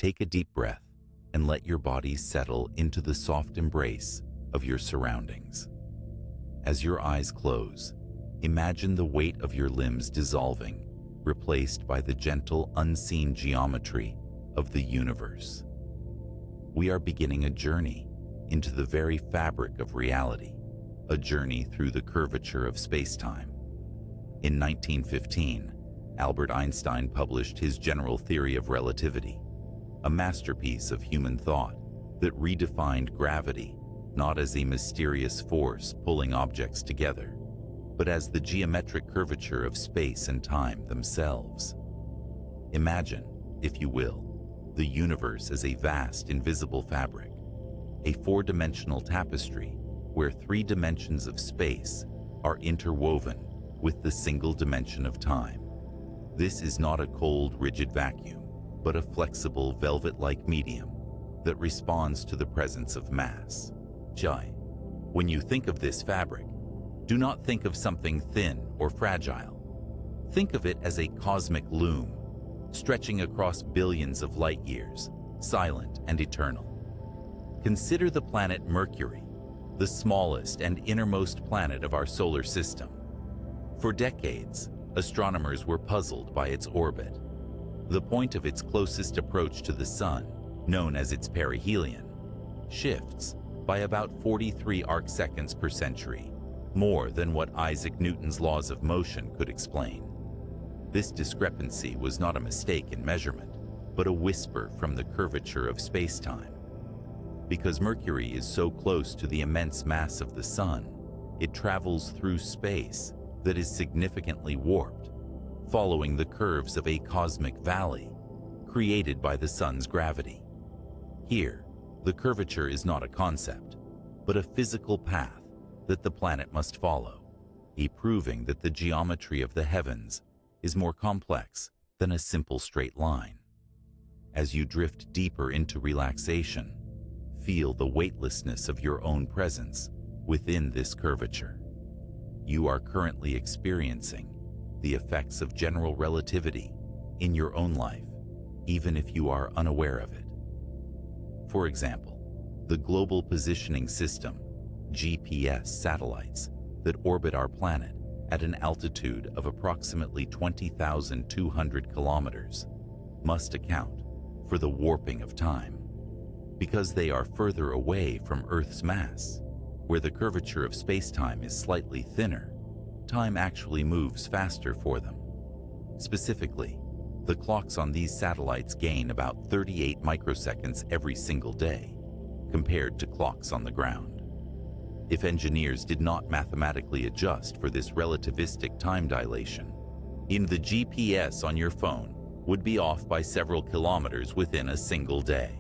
Take a deep breath and let your body settle into the soft embrace of your surroundings. As your eyes close, imagine the weight of your limbs dissolving, replaced by the gentle, unseen geometry of the universe. We are beginning a journey into the very fabric of reality, a journey through the curvature of spacetime. In 1915, Albert Einstein published his General Theory of Relativity, a masterpiece of human thought that redefined gravity not as a mysterious force pulling objects together, but as the geometric curvature of space and time themselves. Imagine, if you will, the universe as a vast, invisible fabric, a four-dimensional tapestry where three dimensions of space are interwoven with the single dimension of time. This is not a cold, rigid vacuum, but a flexible, velvet-like medium that responds to the presence of mass. When you think of this fabric, do not think of something thin or fragile. Think of it as a cosmic loom, stretching across billions of light years, silent and eternal. Consider the planet Mercury, the smallest and innermost planet of our solar system. For decades, astronomers were puzzled by its orbit. The point of its closest approach to the Sun, known as its perihelion, shifts by about 43 arcseconds per century, more than what Isaac Newton's laws of motion could explain. This discrepancy was not a mistake in measurement, but a whisper from the curvature of spacetime. Because Mercury is so close to the immense mass of the Sun, it travels through space that is significantly warped, following the curves of a cosmic valley created by the Sun's gravity. Here, the curvature is not a concept, but a physical path that the planet must follow, proving that the geometry of the heavens is more complex than a simple straight line. As you drift deeper into relaxation, feel the weightlessness of your own presence within this curvature. You are currently experiencing the effects of general relativity in your own life, even if you are unaware of it. For example, the Global Positioning System, GPS satellites that orbit our planet at an altitude of approximately 20,200 kilometers must account for the warping of time. Because they are further away from Earth's mass, where the curvature of spacetime is slightly thinner, time actually moves faster for them. Specifically, the clocks on these satellites gain about 38 microseconds every single day, compared to clocks on the ground. If engineers did not mathematically adjust for this relativistic time dilation, the GPS on your phone would be off by several kilometers within a single day.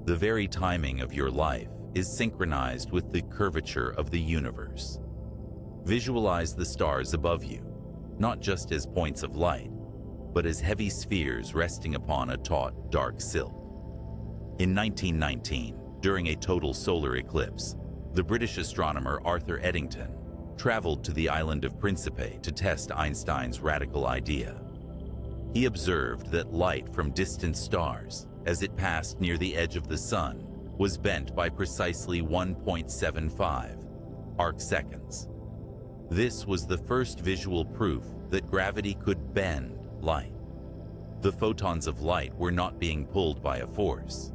The very timing of your life is synchronized with the curvature of the universe. Visualize the stars above you, not just as points of light, but as heavy spheres resting upon a taut, dark silk. In 1919, during a total solar eclipse, the British astronomer Arthur Eddington traveled to the island of Principe to test Einstein's radical idea. He observed that light from distant stars, as it passed near the edge of the Sun, was bent by precisely 1.75 arcseconds. This was the first visual proof that gravity could bend light. The photons of light were not being pulled by a force.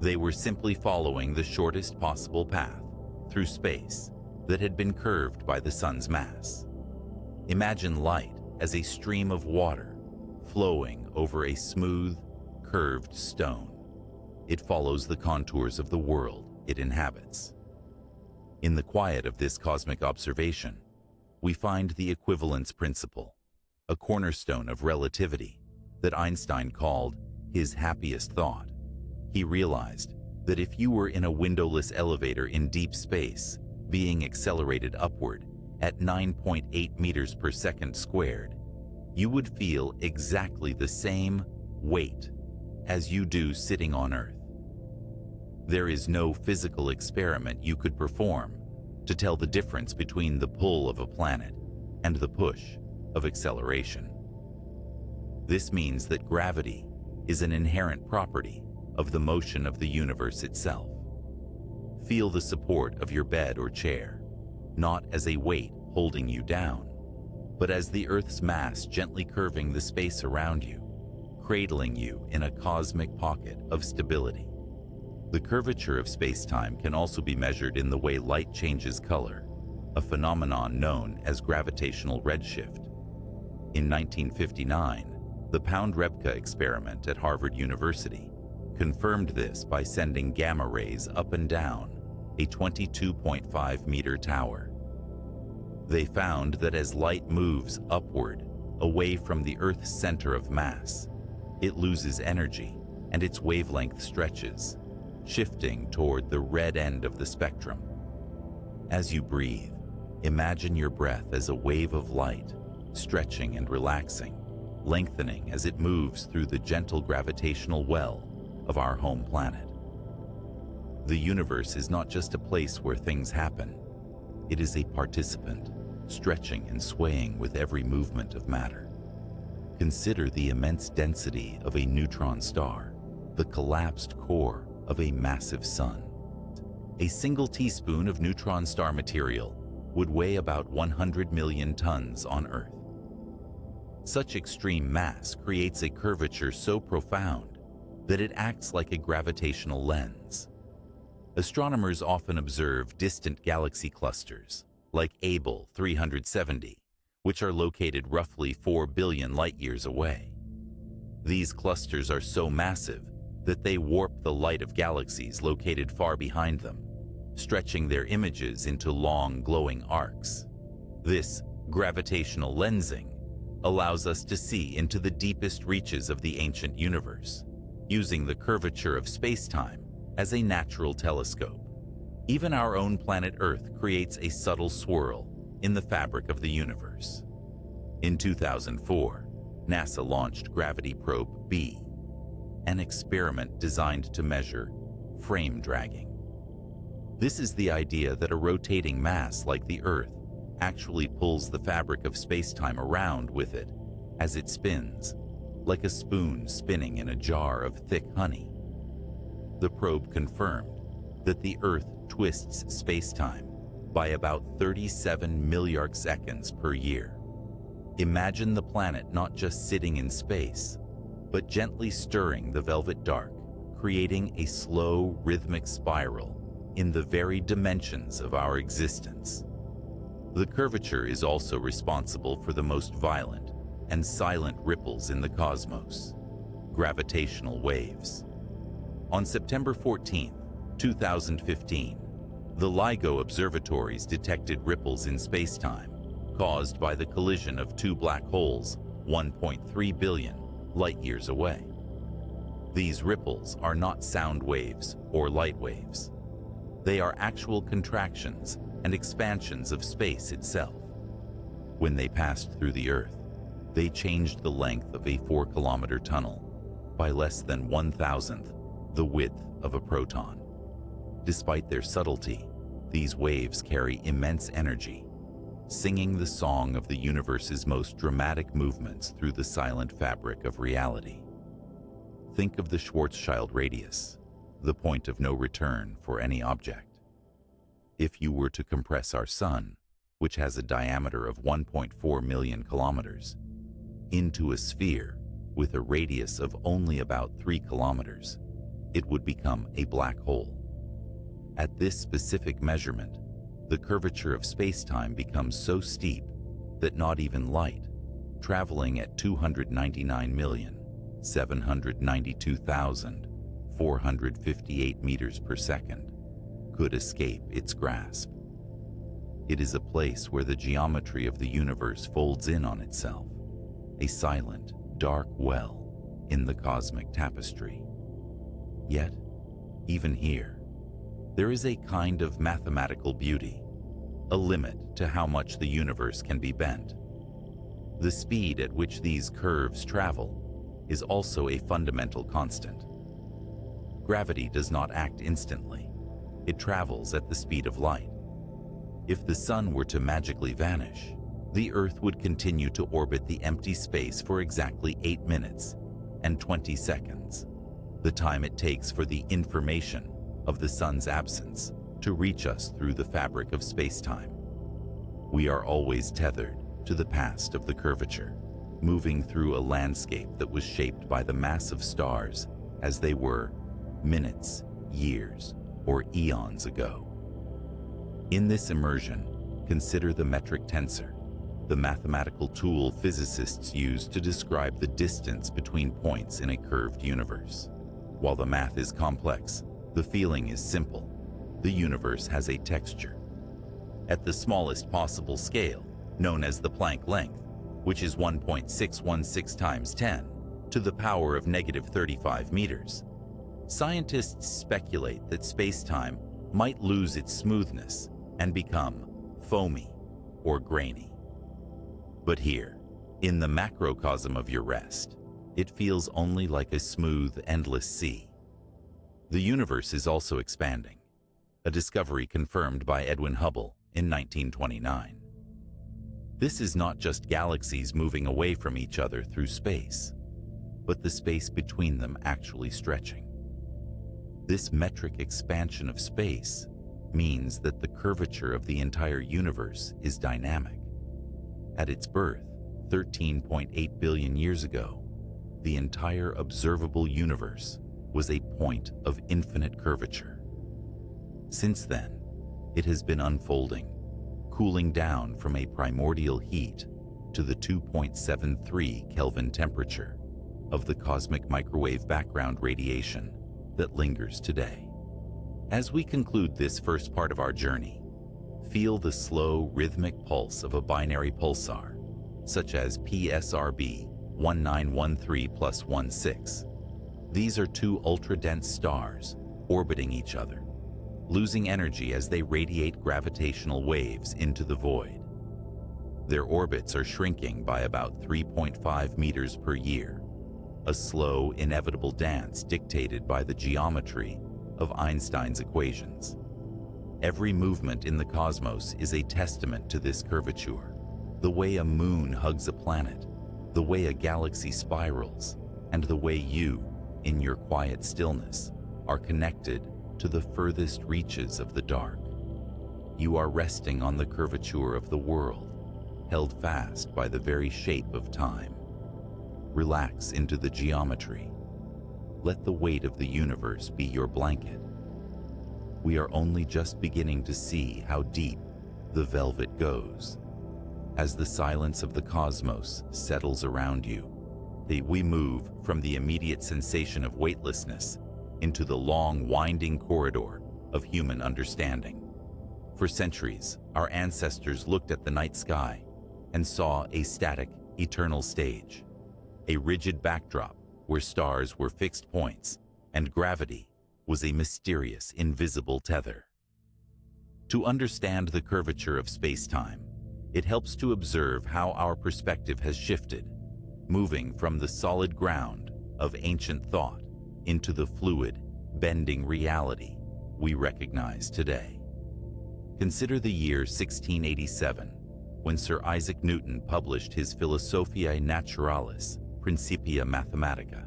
They were simply following the shortest possible path through space that had been curved by the Sun's mass. Imagine light as a stream of water flowing over a smooth, curved stone. It follows the contours of the world it inhabits. In the quiet of this cosmic observation, we find the equivalence principle, a cornerstone of relativity that Einstein called his happiest thought. He realized that if you were in a windowless elevator in deep space, being accelerated upward at 9.8 meters per second squared, you would feel exactly the same weight as you do sitting on Earth. There is no physical experiment you could perform to tell the difference between the pull of a planet and the push of acceleration. This means that gravity is an inherent property of the motion of the universe itself. Feel the support of your bed or chair, not as a weight holding you down, but as the Earth's mass gently curving the space around you, cradling you in a cosmic pocket of stability. The curvature of space-time can also be measured in the way light changes color, a phenomenon known as gravitational redshift. In 1959, the Pound-Rebka experiment at Harvard University confirmed this by sending gamma rays up and down a 22.5-meter tower. They found that as light moves upward, away from the Earth's center of mass, it loses energy and its wavelength stretches, shifting toward the red end of the spectrum. As you breathe, imagine your breath as a wave of light, stretching and relaxing, lengthening as it moves through the gentle gravitational well of our home planet. The universe is not just a place where things happen. It is a participant, stretching and swaying with every movement of matter. Consider the immense density of a neutron star, the collapsed core of a massive sun. A single teaspoon of neutron star material would weigh about 100 million tons on Earth. Such extreme mass creates a curvature so profound that it acts like a gravitational lens. Astronomers often observe distant galaxy clusters, like Abell 370, which are located roughly 4 billion light-years away. These clusters are so massive that they warp the light of galaxies located far behind them, stretching their images into long, glowing arcs. This gravitational lensing allows us to see into the deepest reaches of the ancient universe, using the curvature of space-time as a natural telescope. Even our own planet Earth creates a subtle swirl in the fabric of the universe. In 2004, NASA launched Gravity Probe B, an experiment designed to measure frame dragging. This is the idea that a rotating mass like the Earth actually pulls the fabric of space-time around with it as it spins, like a spoon spinning in a jar of thick honey. The probe confirmed that the Earth twists space-time by about 37 milliarc seconds per year. Imagine the planet not just sitting in space, but gently stirring the velvet dark, creating a slow, rhythmic spiral in the very dimensions of our existence. The curvature is also responsible for the most violent and silent ripples in the cosmos, gravitational waves. On September 14, 2015, the LIGO observatories detected ripples in space-time caused by the collision of two black holes 1.3 billion light-years away. These ripples are not sound waves or light waves. They are actual contractions and expansions of space itself. When they passed through the Earth, they changed the length of a 4-kilometer tunnel by less than 1,000th the width of a proton. Despite their subtlety, these waves carry immense energy, singing the song of the universe's most dramatic movements through the silent fabric of reality. Think of the Schwarzschild radius, the point of no return for any object. If you were to compress our Sun, which has a diameter of 1.4 million kilometers, into a sphere with a radius of only about 3 kilometers, it would become a black hole. At this specific measurement, the curvature of space-time becomes so steep that not even light, traveling at 299,792,458 meters per second, could escape its grasp. It is a place where the geometry of the universe folds in on itself, a silent, dark well in the cosmic tapestry. Yet, even here, there is a kind of mathematical beauty, a limit to how much the universe can be bent. The speed at which these curves travel is also a fundamental constant. Gravity does not act instantly. It travels at the speed of light. If the Sun were to magically vanish, the Earth would continue to orbit the empty space for exactly 8 minutes and 20 seconds, the time it takes for the information of the sun's absence to reach us through the fabric of spacetime. We are always tethered to the past of the curvature, moving through a landscape that was shaped by the mass of stars as they were minutes, years, or eons ago. In this immersion, consider the metric tensor, the mathematical tool physicists use to describe the distance between points in a curved universe. While the math is complex, the feeling is simple. The universe has a texture. At the smallest possible scale, known as the Planck length, which is 1.616 times 10 to the power of -35 meters, scientists speculate that spacetime might lose its smoothness and become foamy or grainy. But here, in the macrocosm of your rest, it feels only like a smooth, endless sea. The universe is also expanding, a discovery confirmed by Edwin Hubble in 1929. This is not just galaxies moving away from each other through space, but the space between them actually stretching. This metric expansion of space means that the curvature of the entire universe is dynamic. At its birth, 13.8 billion years ago, the entire observable universe was a point of infinite curvature. Since then, it has been unfolding, cooling down from a primordial heat to the 2.73 Kelvin temperature of the cosmic microwave background radiation that lingers today. As we conclude this first part of our journey, feel the slow, rhythmic pulse of a binary pulsar, such as PSRB 1913+16. These are two ultra-dense stars orbiting each other, losing energy as they radiate gravitational waves into the void. Their orbits are shrinking by about 3.5 meters per year, a slow, inevitable dance dictated by the geometry of Einstein's equations. Every movement in the cosmos is a testament to this curvature. The way a moon hugs a planet, the way a galaxy spirals, and the way you, in your quiet stillness, are connected to the furthest reaches of the dark. You are resting on the curvature of the world, held fast by the very shape of time. Relax into the geometry. Let the weight of the universe be your blanket. We are only just beginning to see how deep the velvet goes. As the silence of the cosmos settles around you, we move from the immediate sensation of weightlessness into the long, winding corridor of human understanding. For centuries, our ancestors looked at the night sky and saw a static, eternal stage, a rigid backdrop where stars were fixed points and gravity was a mysterious, invisible tether. To understand the curvature of space-time, it helps to observe how our perspective has shifted, moving from the solid ground of ancient thought into the fluid, bending reality we recognize today. Consider the year 1687, when Sir Isaac Newton published his Philosophiae Naturalis Principia Mathematica.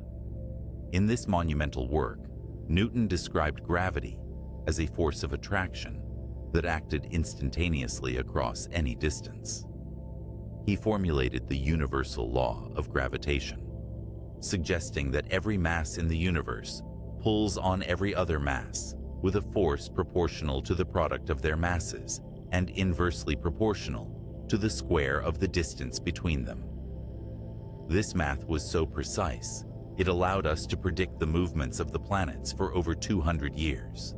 In this monumental work, Newton described gravity as a force of attraction that acted instantaneously across any distance. He formulated the universal law of gravitation, suggesting that every mass in the universe pulls on every other mass with a force proportional to the product of their masses and inversely proportional to the square of the distance between them. This math was so precise, it allowed us to predict the movements of the planets for over 200 years.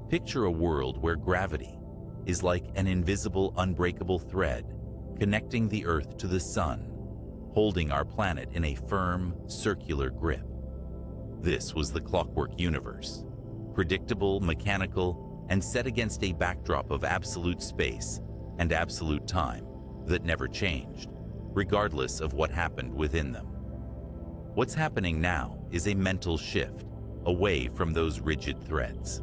Picture a world where gravity is like an invisible, unbreakable thread connecting the Earth to the Sun, holding our planet in a firm, circular grip. This was the clockwork universe, predictable, mechanical, and set against a backdrop of absolute space and absolute time that never changed, regardless of what happened within them. What's happening now is a mental shift away from those rigid threads.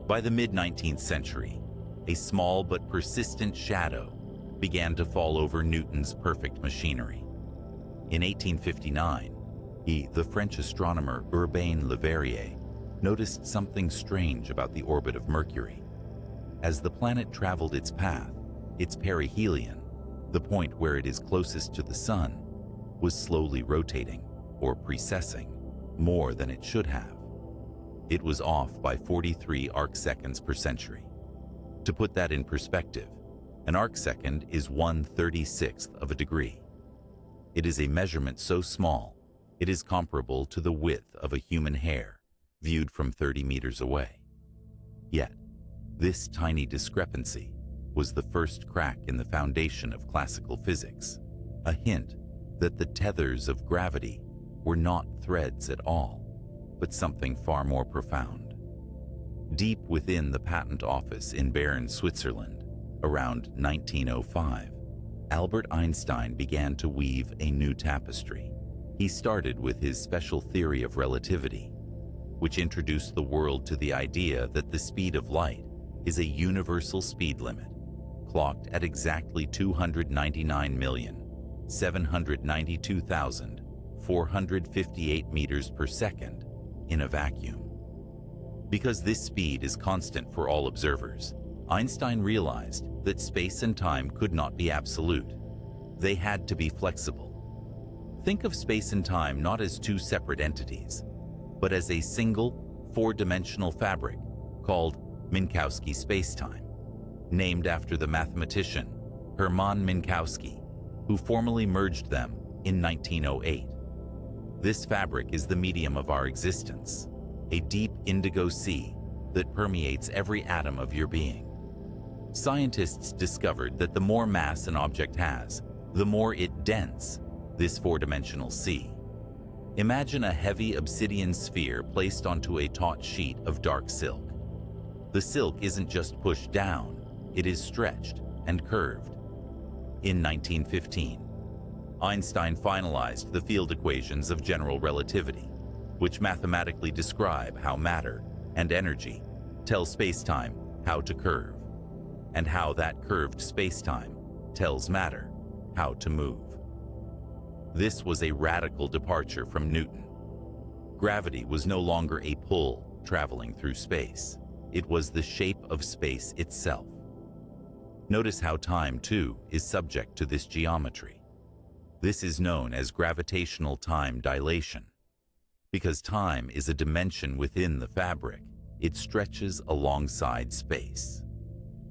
By the mid-19th century, a small but persistent shadow began to fall over Newton's perfect machinery. In 1859, The French astronomer Urbain Le Verrier, noticed something strange about the orbit of Mercury. As the planet traveled its path, its perihelion, the point where it is closest to the Sun, was slowly rotating, or precessing, more than it should have. It was off by 43 arcseconds per century. To put that in perspective, an arcsecond is 1/36th of a degree. It is a measurement so small, it is comparable to the width of a human hair, viewed from 30 meters away. Yet, this tiny discrepancy was the first crack in the foundation of classical physics, a hint that the tethers of gravity were not threads at all, but something far more profound. Deep within the patent office in Bern, Switzerland, around 1905, Albert Einstein began to weave a new tapestry. He started with his special theory of relativity, which introduced the world to the idea that the speed of light is a universal speed limit, clocked at exactly 299,792,458 meters per second in a vacuum. Because this speed is constant for all observers, Einstein realized that space and time could not be absolute. They had to be flexible. Think of space and time not as two separate entities, but as a single, four-dimensional fabric called Minkowski spacetime, named after the mathematician Hermann Minkowski, who formally merged them in 1908. This fabric is the medium of our existence, a deep indigo sea that permeates every atom of your being. Scientists discovered that the more mass an object has, the more it dents this four-dimensional sea. Imagine a heavy obsidian sphere placed onto a taut sheet of dark silk. The silk isn't just pushed down, it is stretched and curved. In 1915, Einstein finalized the field equations of general relativity, which mathematically describe how matter and energy tell spacetime how to curve, and how that curved spacetime tells matter how to move. This was a radical departure from Newton. Gravity was no longer a pull traveling through space. It was the shape of space itself. Notice how time, too, is subject to this geometry. This is known as gravitational time dilation. Because time is a dimension within the fabric, it stretches alongside space.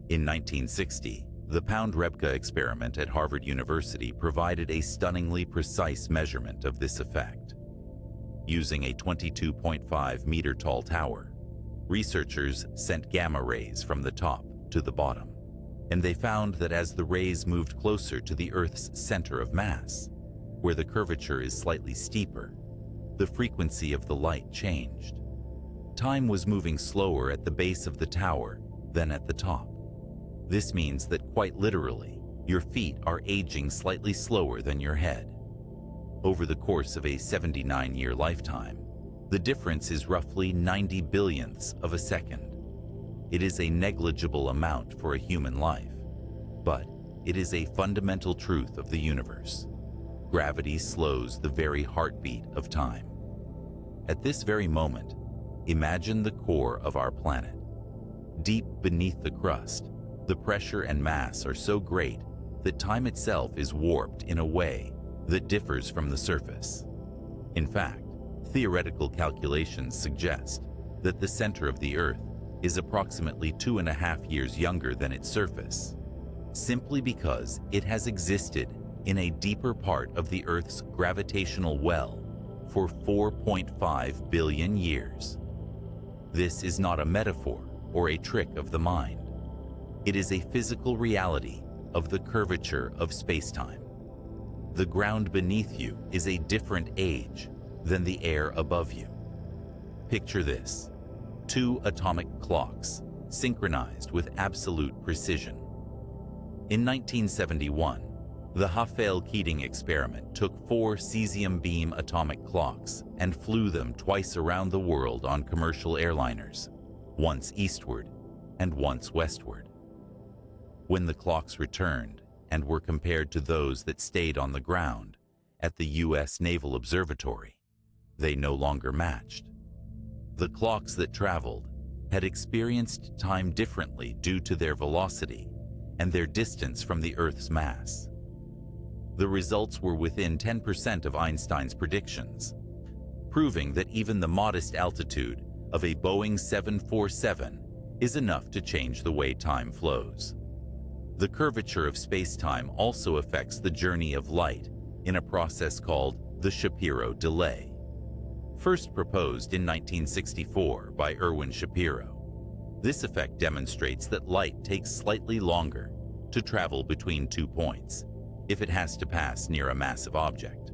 In 1960, the Pound-Rebka experiment at Harvard University provided a stunningly precise measurement of this effect. Using a 22.5-meter-tall tower, researchers sent gamma rays from the top to the bottom, and they found that as the rays moved closer to the Earth's center of mass, where the curvature is slightly steeper, the frequency of the light changed. Time was moving slower at the base of the tower than at the top. This means that quite literally, your feet are aging slightly slower than your head. Over the course of a 79-year lifetime, the difference is roughly 90 billionths of a second. It is a negligible amount for a human life, but it is a fundamental truth of the universe. Gravity slows the very heartbeat of time. At this very moment, imagine the core of our planet. Deep beneath the crust, the pressure and mass are so great that time itself is warped in a way that differs from the surface. In fact, theoretical calculations suggest that the center of the Earth is approximately 2.5 years younger than its surface, simply because it has existed in a deeper part of the Earth's gravitational well for 4.5 billion years. This is not a metaphor or a trick of the mind. It is a physical reality of the curvature of spacetime. The ground beneath you is a different age than the air above you. Picture this: two atomic clocks synchronized with absolute precision. In 1971, the Hafele-Keating experiment took 4 cesium beam atomic clocks and flew them twice around the world on commercial airliners, once eastward and once westward. When the clocks returned and were compared to those that stayed on the ground at the U.S. Naval Observatory, they no longer matched. The clocks that traveled had experienced time differently due to their velocity and their distance from the Earth's mass. The results were within 10% of Einstein's predictions, proving that even the modest altitude of a Boeing 747 is enough to change the way time flows. The curvature of spacetime also affects the journey of light in a process called the Shapiro delay. First proposed in 1964 by Erwin Shapiro, this effect demonstrates that light takes slightly longer to travel between 2 points if it has to pass near a massive object.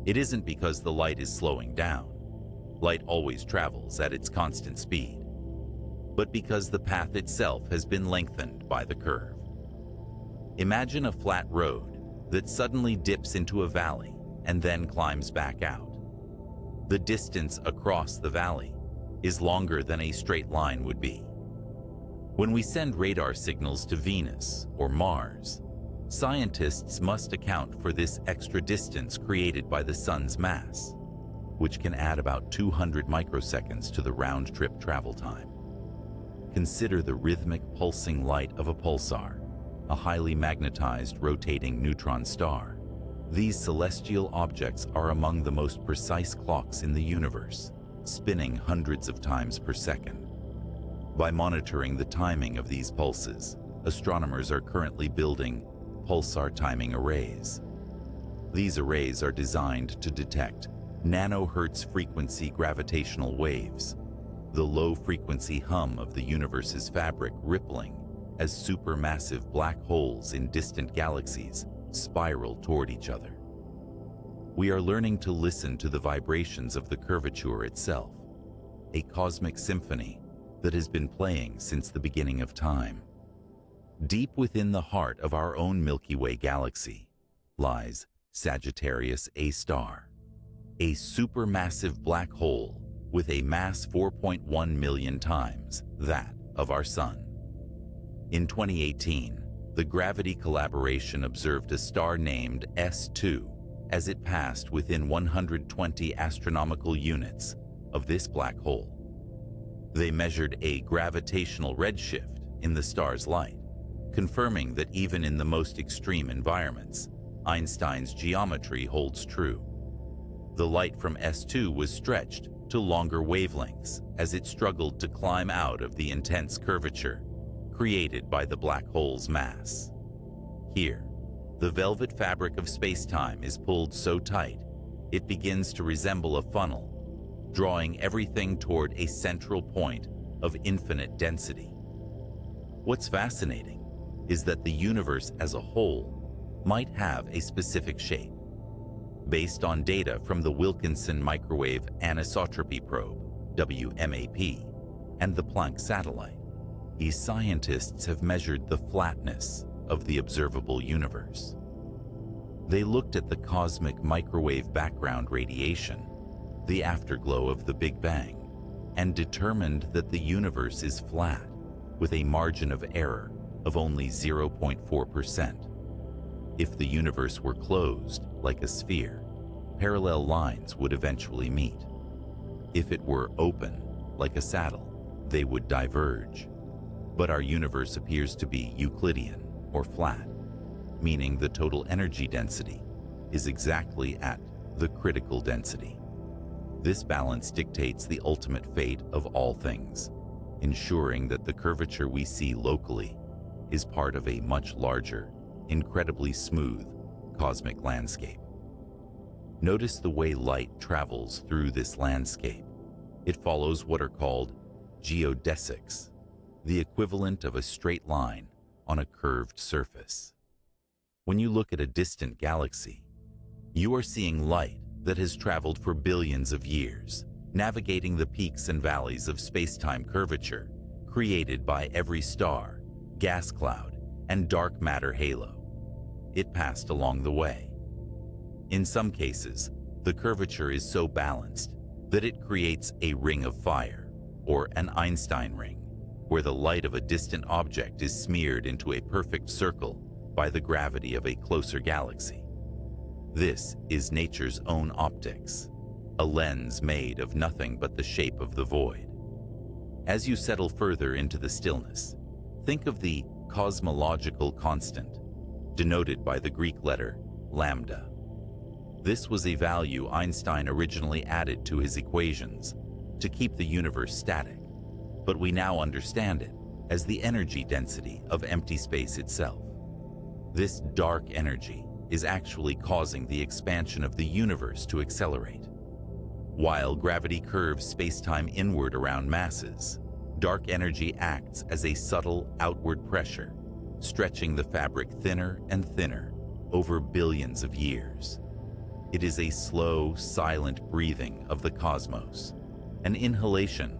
It isn't because the light is slowing down. Light always travels at its constant speed, but because the path itself has been lengthened by the curve. Imagine a flat road that suddenly dips into a valley and then climbs back out. The distance across the valley is longer than a straight line would be. When we send radar signals to Venus or Mars, scientists must account for this extra distance created by the sun's mass, which can add about 200 microseconds to the round-trip travel time. Consider the rhythmic pulsing light of a pulsar, a highly magnetized rotating neutron star. These celestial objects are among the most precise clocks in the universe, spinning hundreds of times per second. By monitoring the timing of these pulses, astronomers are currently building pulsar timing arrays. These arrays are designed to detect nanohertz frequency gravitational waves, the low-frequency hum of the universe's fabric rippling as supermassive black holes in distant galaxies spiral toward each other. We are learning to listen to the vibrations of the curvature itself, a cosmic symphony that has been playing since the beginning of time. Deep within the heart of our own Milky Way galaxy lies Sagittarius A star, a supermassive black hole with a mass 4.1 million times that of our Sun. In 2018, the Gravity Collaboration observed a star named S2 as it passed within 120 astronomical units of this black hole. They measured a gravitational redshift in the star's light, confirming that even in the most extreme environments, Einstein's geometry holds true. The light from S2 was stretched to longer wavelengths as it struggled to climb out of the intense curvature created by the black hole's mass. Here, the velvet fabric of space-time is pulled so tight, it begins to resemble a funnel, drawing everything toward a central point of infinite density. What's fascinating is that the universe as a whole might have a specific shape. Based on data from the Wilkinson Microwave Anisotropy Probe, WMAP, and the Planck satellite, these scientists have measured the flatness of the observable universe. They looked at the cosmic microwave background radiation, the afterglow of the Big Bang, and determined that the universe is flat, with a margin of error of only 0.4%. If the universe were closed like a sphere, parallel lines would eventually meet. If it were open like a saddle, they would diverge. But our universe appears to be Euclidean, or flat, meaning the total energy density is exactly at the critical density. This balance dictates the ultimate fate of all things, ensuring that the curvature we see locally is part of a much larger, incredibly smooth cosmic landscape. Notice the way light travels through this landscape. It follows what are called geodesics, the equivalent of a straight line on a curved surface. When you look at a distant galaxy, you are seeing light that has traveled for billions of years, navigating the peaks and valleys of space-time curvature created by every star, gas cloud, and dark matter halo. It passed along the way. In some cases, the curvature is so balanced that it creates a ring of fire, or an Einstein ring, where the light of a distant object is smeared into a perfect circle by the gravity of a closer galaxy. This is nature's own optics, a lens made of nothing but the shape of the void. As you settle further into the stillness, think of the cosmological constant, denoted by the Greek letter lambda. This was a value Einstein originally added to his equations to keep the universe static, but we now understand it as the energy density of empty space itself. This dark energy is actually causing the expansion of the universe to accelerate. While gravity curves space-time inward around masses, dark energy acts as a subtle outward pressure, stretching the fabric thinner and thinner over billions of years. It is a slow, silent breathing of the cosmos, an inhalation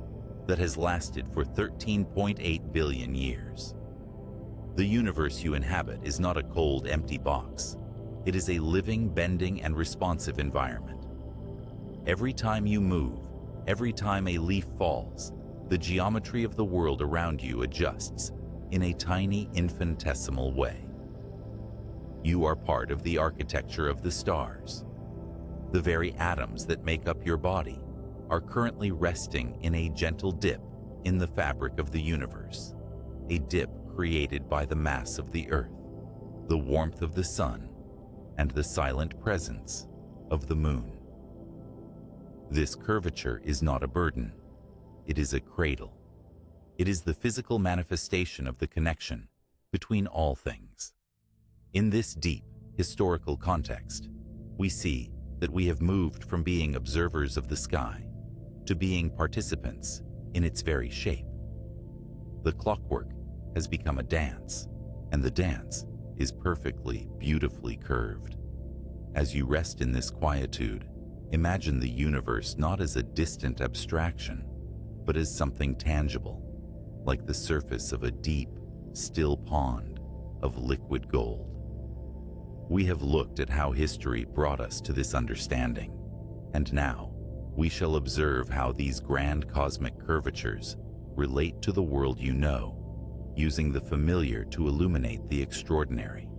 that has lasted for 13.8 billion years. The universe you inhabit is not a cold, empty box. It is a living, bending, and responsive environment. Every time you move, every time a leaf falls, the geometry of the world around you adjusts in a tiny, infinitesimal way. You are part of the architecture of the stars. The very atoms that make up your body are currently resting in a gentle dip in the fabric of the universe, a dip created by the mass of the Earth, the warmth of the sun, and the silent presence of the moon. This curvature is not a burden. It is a cradle. It is the physical manifestation of the connection between all things. In this deep, historical context, we see that we have moved from being observers of the sky to being participants in its very shape. The clockwork has become a dance, and the dance is perfectly, beautifully curved. As you rest in this quietude, imagine the universe not as a distant abstraction, but as something tangible, like the surface of a deep, still pond of liquid gold. We have looked at how history brought us to this understanding, and now we shall observe how these grand cosmic curvatures relate to the world you know, using the familiar to illuminate the extraordinary.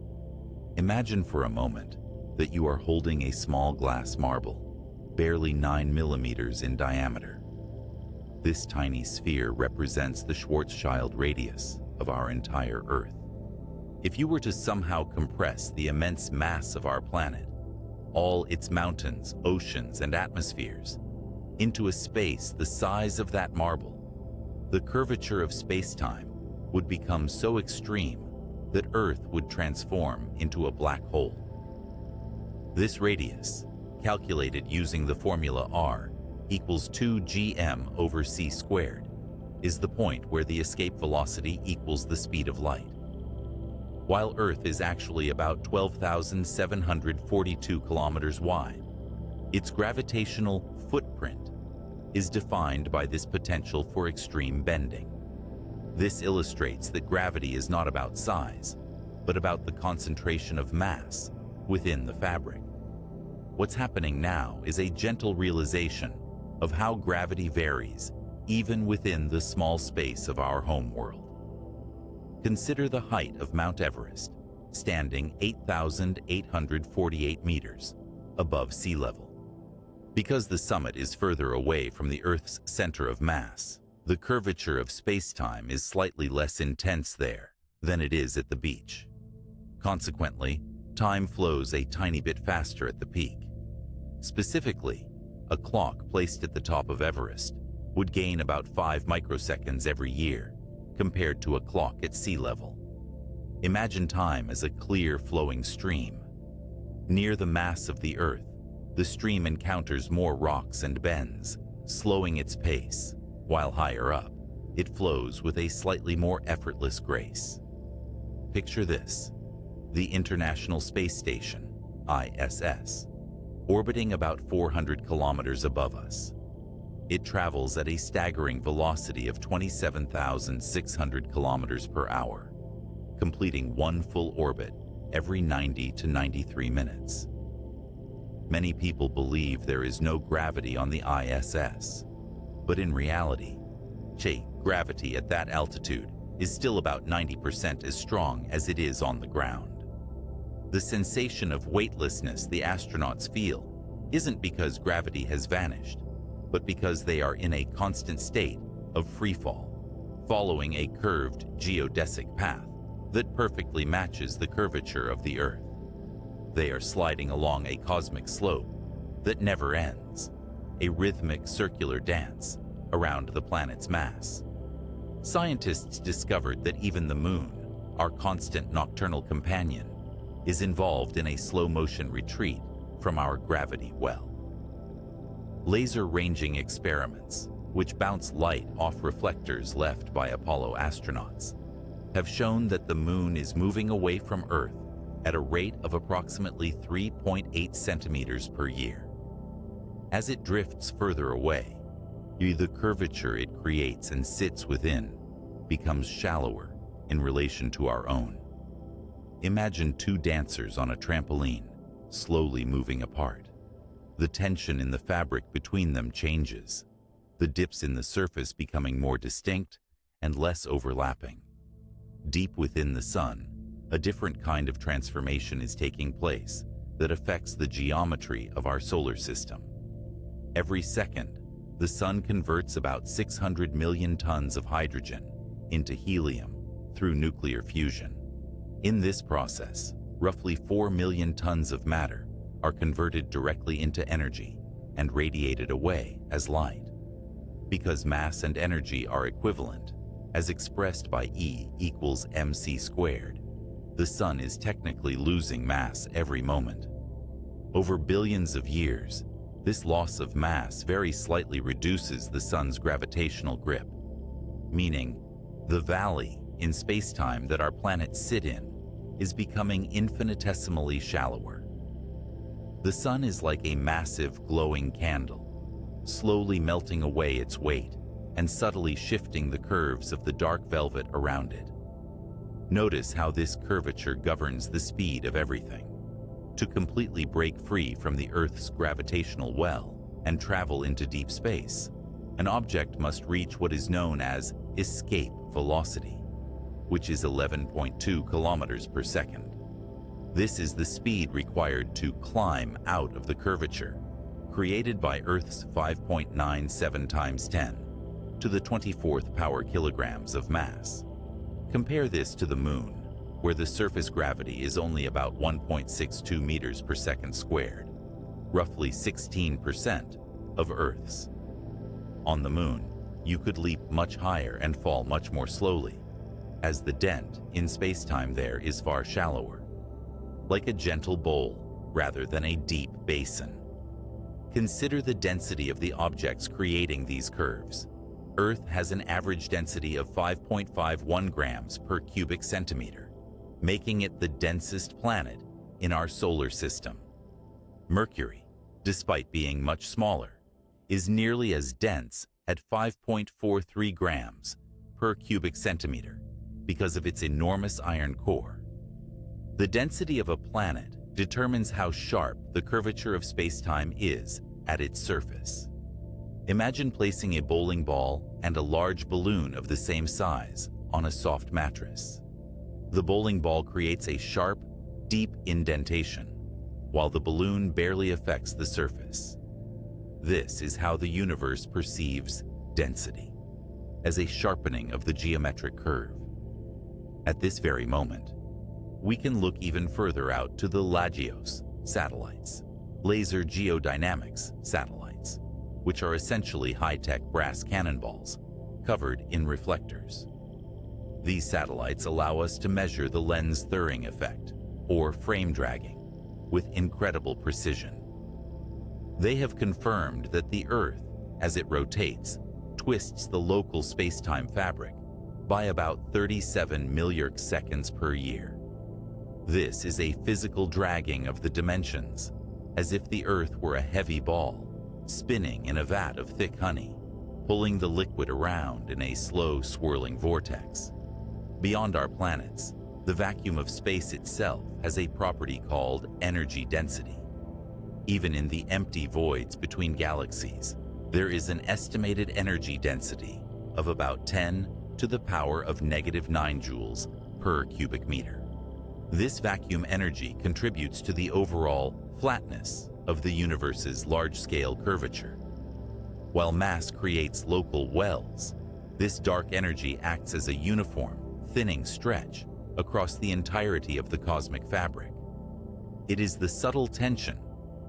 Imagine for a moment that you are holding a small glass marble, barely 9 millimeters in diameter. This tiny sphere represents the Schwarzschild radius of our entire Earth. If you were to somehow compress the immense mass of our planet, all its mountains, oceans, and atmospheres, into a space the size of that marble, the curvature of space-time would become so extreme that Earth would transform into a black hole. This radius, calculated using the formula R equals 2gm over c squared, is the point where the escape velocity equals the speed of light. While Earth is actually about 12,742 kilometers wide, its gravitational footprint is defined by this potential for extreme bending. This illustrates that gravity is not about size, but about the concentration of mass within the fabric. What's happening now is a gentle realization of how gravity varies even within the small space of our home world. Consider the height of Mount Everest, standing 8,848 meters above sea level. Because the summit is further away from the Earth's center of mass, the curvature of space-time is slightly less intense there than it is at the beach. Consequently, time flows a tiny bit faster at the peak. Specifically, a clock placed at the top of Everest would gain about 5 microseconds every year, compared to a clock at sea level. Imagine time as a clear flowing stream. Near the mass of the Earth, the stream encounters more rocks and bends, slowing its pace, while higher up, it flows with a slightly more effortless grace. Picture this: the International Space Station, ISS, orbiting about 400 kilometers above us. It travels at a staggering velocity of 27,600 kilometers per hour, completing one full orbit every 90 to 93 minutes. Many people believe there is no gravity on the ISS, but in reality, gravity at that altitude is still about 90% as strong as it is on the ground. The sensation of weightlessness the astronauts feel isn't because gravity has vanished, but because they are in a constant state of freefall, following a curved geodesic path that perfectly matches the curvature of the Earth. They are sliding along a cosmic slope that never ends, a rhythmic circular dance around the planet's mass. Scientists discovered that even the Moon, our constant nocturnal companion, is involved in a slow-motion retreat from our gravity well. Laser ranging experiments, which bounce light off reflectors left by Apollo astronauts, have shown that the Moon is moving away from Earth at a rate of approximately 3.8 centimeters per year. As it drifts further away, the curvature it creates and sits within becomes shallower in relation to our own. Imagine two dancers on a trampoline, slowly moving apart. The tension in the fabric between them changes, the dips in the surface becoming more distinct and less overlapping. Deep within the Sun, a different kind of transformation is taking place that affects the geometry of our solar system. Every second, the Sun converts about 600 million tons of hydrogen into helium through nuclear fusion. In this process, roughly 4 million tons of matter are converted directly into energy and radiated away as light. Because mass and energy are equivalent, as expressed by E equals mc squared, the Sun is technically losing mass every moment. Over billions of years, this loss of mass very slightly reduces the Sun's gravitational grip, meaning the valley in spacetime that our planets sit in is becoming infinitesimally shallower. The Sun is like a massive glowing candle, slowly melting away its weight and subtly shifting the curves of the dark velvet around it. Notice how this curvature governs the speed of everything. To completely break free from the Earth's gravitational well and travel into deep space, an object must reach what is known as escape velocity, which is 11.2 kilometers per second. This is the speed required to climb out of the curvature, created by Earth's 5.97 times 10 to the 24th power kilograms of mass. Compare this to the Moon, where the surface gravity is only about 1.62 meters per second squared, roughly 16% of Earth's. On the Moon, you could leap much higher and fall much more slowly, as the dent in spacetime there is far shallower, like a gentle bowl rather than a deep basin. Consider the density of the objects creating these curves. Earth has an average density of 5.51 grams per cubic centimeter, making it the densest planet in our solar system. Mercury, despite being much smaller, is nearly as dense at 5.43 grams per cubic centimeter because of its enormous iron core. The density of a planet determines how sharp the curvature of spacetime is at its surface. Imagine placing a bowling ball and a large balloon of the same size on a soft mattress. The bowling ball creates a sharp, deep indentation, while the balloon barely affects the surface. This is how the universe perceives density, as a sharpening of the geometric curve. At this very moment, we can look even further out to the LAGEOS satellites, laser geodynamics satellites, which are essentially high-tech brass cannonballs covered in reflectors. These satellites allow us to measure the lens Thirring effect, or frame dragging, with incredible precision. They have confirmed that the Earth, as it rotates, twists the local spacetime fabric by about 37 milliarc seconds per year. This is a physical dragging of the dimensions, as if the Earth were a heavy ball, spinning in a vat of thick honey, pulling the liquid around in a slow swirling vortex. Beyond our planets, the vacuum of space itself has a property called energy density. Even in the empty voids between galaxies, there is an estimated energy density of about 10 to the power of -9 joules per cubic meter. This vacuum energy contributes to the overall flatness of the universe's large-scale curvature. While mass creates local wells, this dark energy acts as a uniform, thinning stretch across the entirety of the cosmic fabric. It is the subtle tension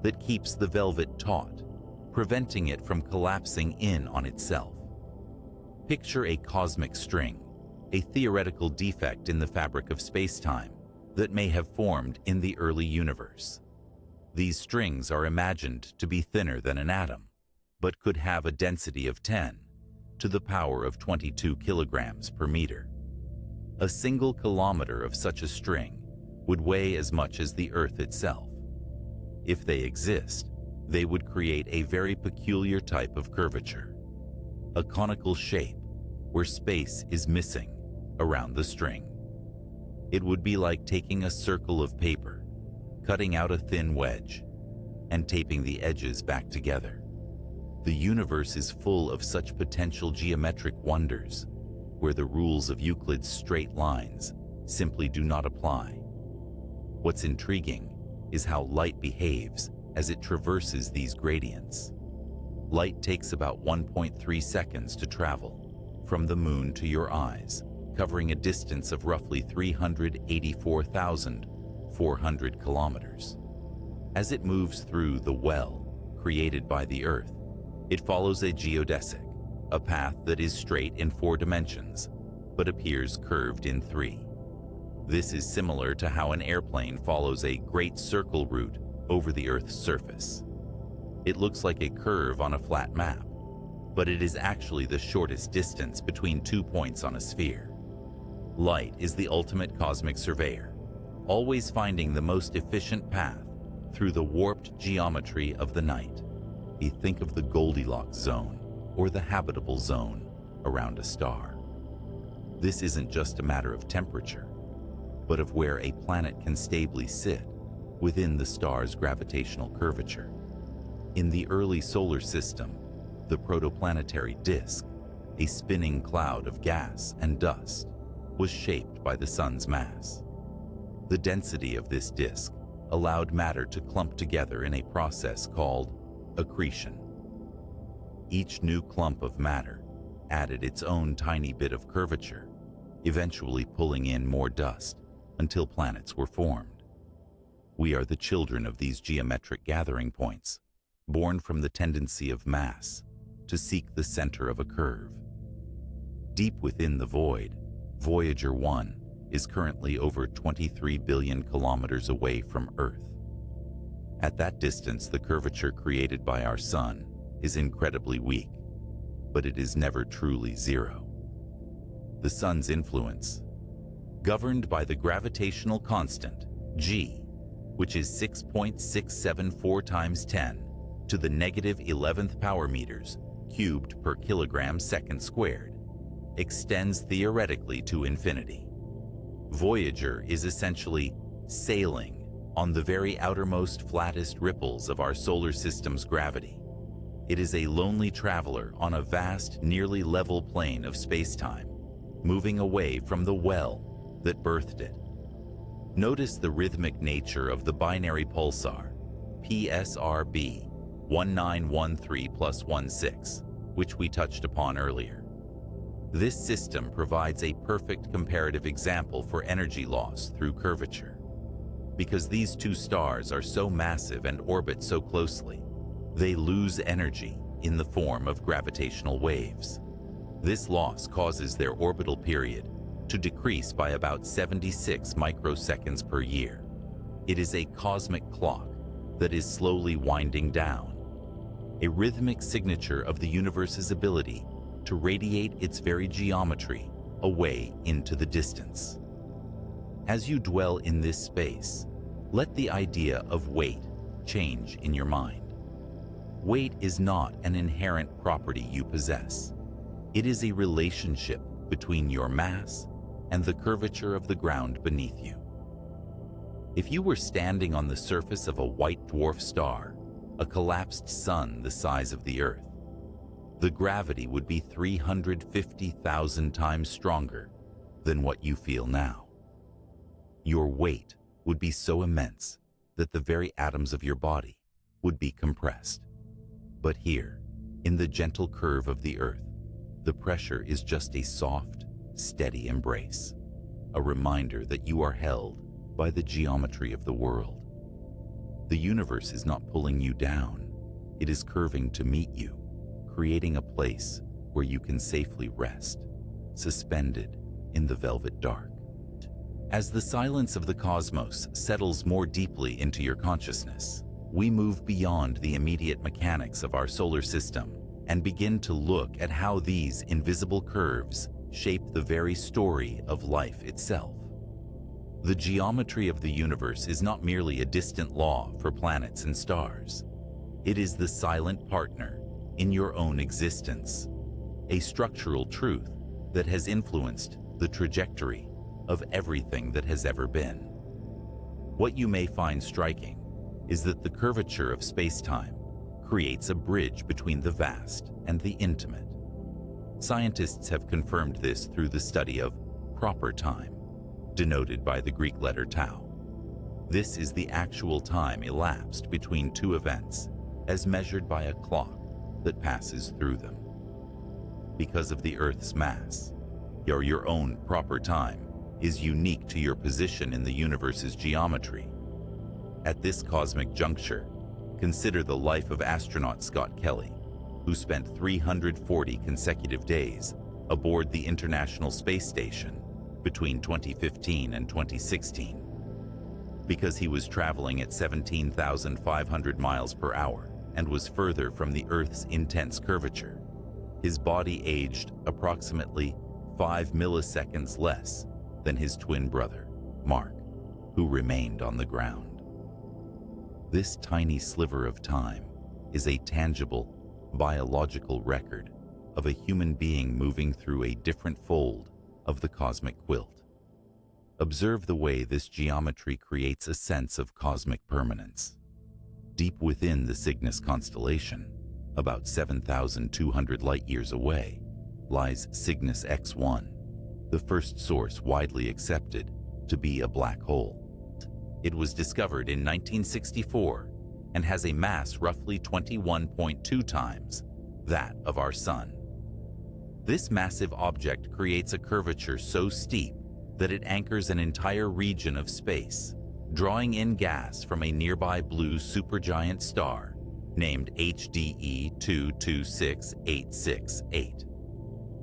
that keeps the velvet taut, preventing it from collapsing in on itself. Picture a cosmic string, a theoretical defect in the fabric of spacetime that may have formed in the early universe. These strings are imagined to be thinner than an atom, but could have a density of 10 to the power of 22 kilograms per meter. A single kilometer of such a string would weigh as much as the Earth itself. If they exist, they would create a very peculiar type of curvature, a conical shape where space is missing around the string. It would be like taking a circle of paper, cutting out a thin wedge, and taping the edges back together. The universe is full of such potential geometric wonders, where the rules of Euclid's straight lines simply do not apply. What's intriguing is how light behaves as it traverses these gradients. Light takes about 1.3 seconds to travel from the moon to your eyes, covering a distance of roughly 384,400 kilometers. As it moves through the well created by the Earth, it follows a geodesic, a path that is straight in 4 dimensions, but appears curved in 3. This is similar to how an airplane follows a great circle route over the Earth's surface. It looks like a curve on a flat map, but it is actually the shortest distance between 2 points on a sphere. Light is the ultimate cosmic surveyor, always finding the most efficient path through the warped geometry of the night. You think of the Goldilocks zone or the habitable zone around a star. This isn't just a matter of temperature, but of where a planet can stably sit within the star's gravitational curvature. In the early solar system, the protoplanetary disk, a spinning cloud of gas and dust, was shaped by the sun's mass. The density of this disk allowed matter to clump together in a process called accretion. Each new clump of matter added its own tiny bit of curvature, eventually pulling in more dust until planets were formed. We are the children of these geometric gathering points, born from the tendency of mass to seek the center of a curve. Deep within the void, Voyager 1 is currently over 23 billion kilometers away from Earth. At that distance, the curvature created by our sun is incredibly weak, but it is never truly zero. The sun's influence, governed by the gravitational constant, g, which is 6.674 times 10 to the negative 11th power meters cubed per kilogram second squared, extends theoretically to infinity. Voyager is essentially sailing on the very outermost, flattest ripples of our solar system's gravity. It is a lonely traveler on a vast, nearly level plane of spacetime, moving away from the well that birthed it. Notice the rhythmic nature of the binary pulsar, PSRB 1913 plus 16, which we touched upon earlier. This system provides a perfect comparative example for energy loss through curvature. Because these two stars are so massive and orbit so closely, they lose energy in the form of gravitational waves. This loss causes their orbital period to decrease by about 76 microseconds per year. It is a cosmic clock that is slowly winding down, a rhythmic signature of the universe's ability to radiate its very geometry away into the distance. As you dwell in this space, let the idea of weight change in your mind. Weight is not an inherent property you possess. It is a relationship between your mass and the curvature of the ground beneath you. If you were standing on the surface of a white dwarf star, a collapsed sun the size of the Earth, the gravity would be 350,000 times stronger than what you feel now. Your weight would be so immense that the very atoms of your body would be compressed. But here, in the gentle curve of the Earth, the pressure is just a soft, steady embrace, a reminder that you are held by the geometry of the world. The universe is not pulling you down, it is curving to meet you, creating a place where you can safely rest, suspended in the velvet dark. As the silence of the cosmos settles more deeply into your consciousness, we move beyond the immediate mechanics of our solar system and begin to look at how these invisible curves shape the very story of life itself. The geometry of the universe is not merely a distant law for planets and stars. It is the silent partner in your own existence, a structural truth that has influenced the trajectory of everything that has ever been. What you may find striking is that the curvature of spacetime creates a bridge between the vast and the intimate. Scientists have confirmed this through the study of proper time, denoted by the Greek letter tau. This is the actual time elapsed between two events, as measured by a clock that passes through them. Because of the Earth's mass, your own proper time is unique to your position in the universe's geometry. At this cosmic juncture, consider the life of astronaut Scott Kelly, who spent 340 consecutive days aboard the International Space Station between 2015 and 2016. Because he was traveling at 17,500 miles per hour and was further from the Earth's intense curvature, his body aged approximately 5 milliseconds less than his twin brother, Mark, who remained on the ground. This tiny sliver of time is a tangible, biological record of a human being moving through a different fold of the cosmic quilt. Observe the way this geometry creates a sense of cosmic permanence. Deep within the Cygnus constellation, about 7,200 light-years away, lies Cygnus X1, the first source widely accepted to be a black hole. It was discovered in 1964 and has a mass roughly 21.2 times that of our Sun. This massive object creates a curvature so steep that it anchors an entire region of space, drawing in gas from a nearby blue supergiant star named HDE 226868.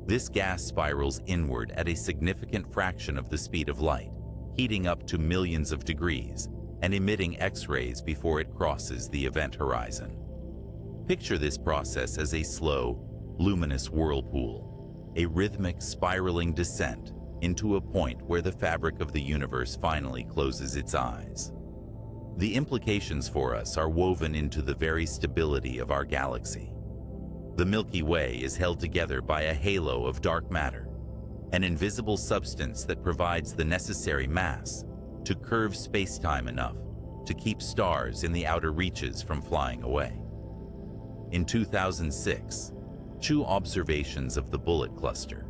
This gas spirals inward at a significant fraction of the speed of light, heating up to millions of degrees and emitting X-rays before it crosses the event horizon. Picture this process as a slow, luminous whirlpool, a rhythmic spiraling descent into a point where the fabric of the universe finally closes its eyes. The implications for us are woven into the very stability of our galaxy. The Milky Way is held together by a halo of dark matter, an invisible substance that provides the necessary mass to curve space-time enough to keep stars in the outer reaches from flying away. In 2006, two observations of the Bullet Cluster,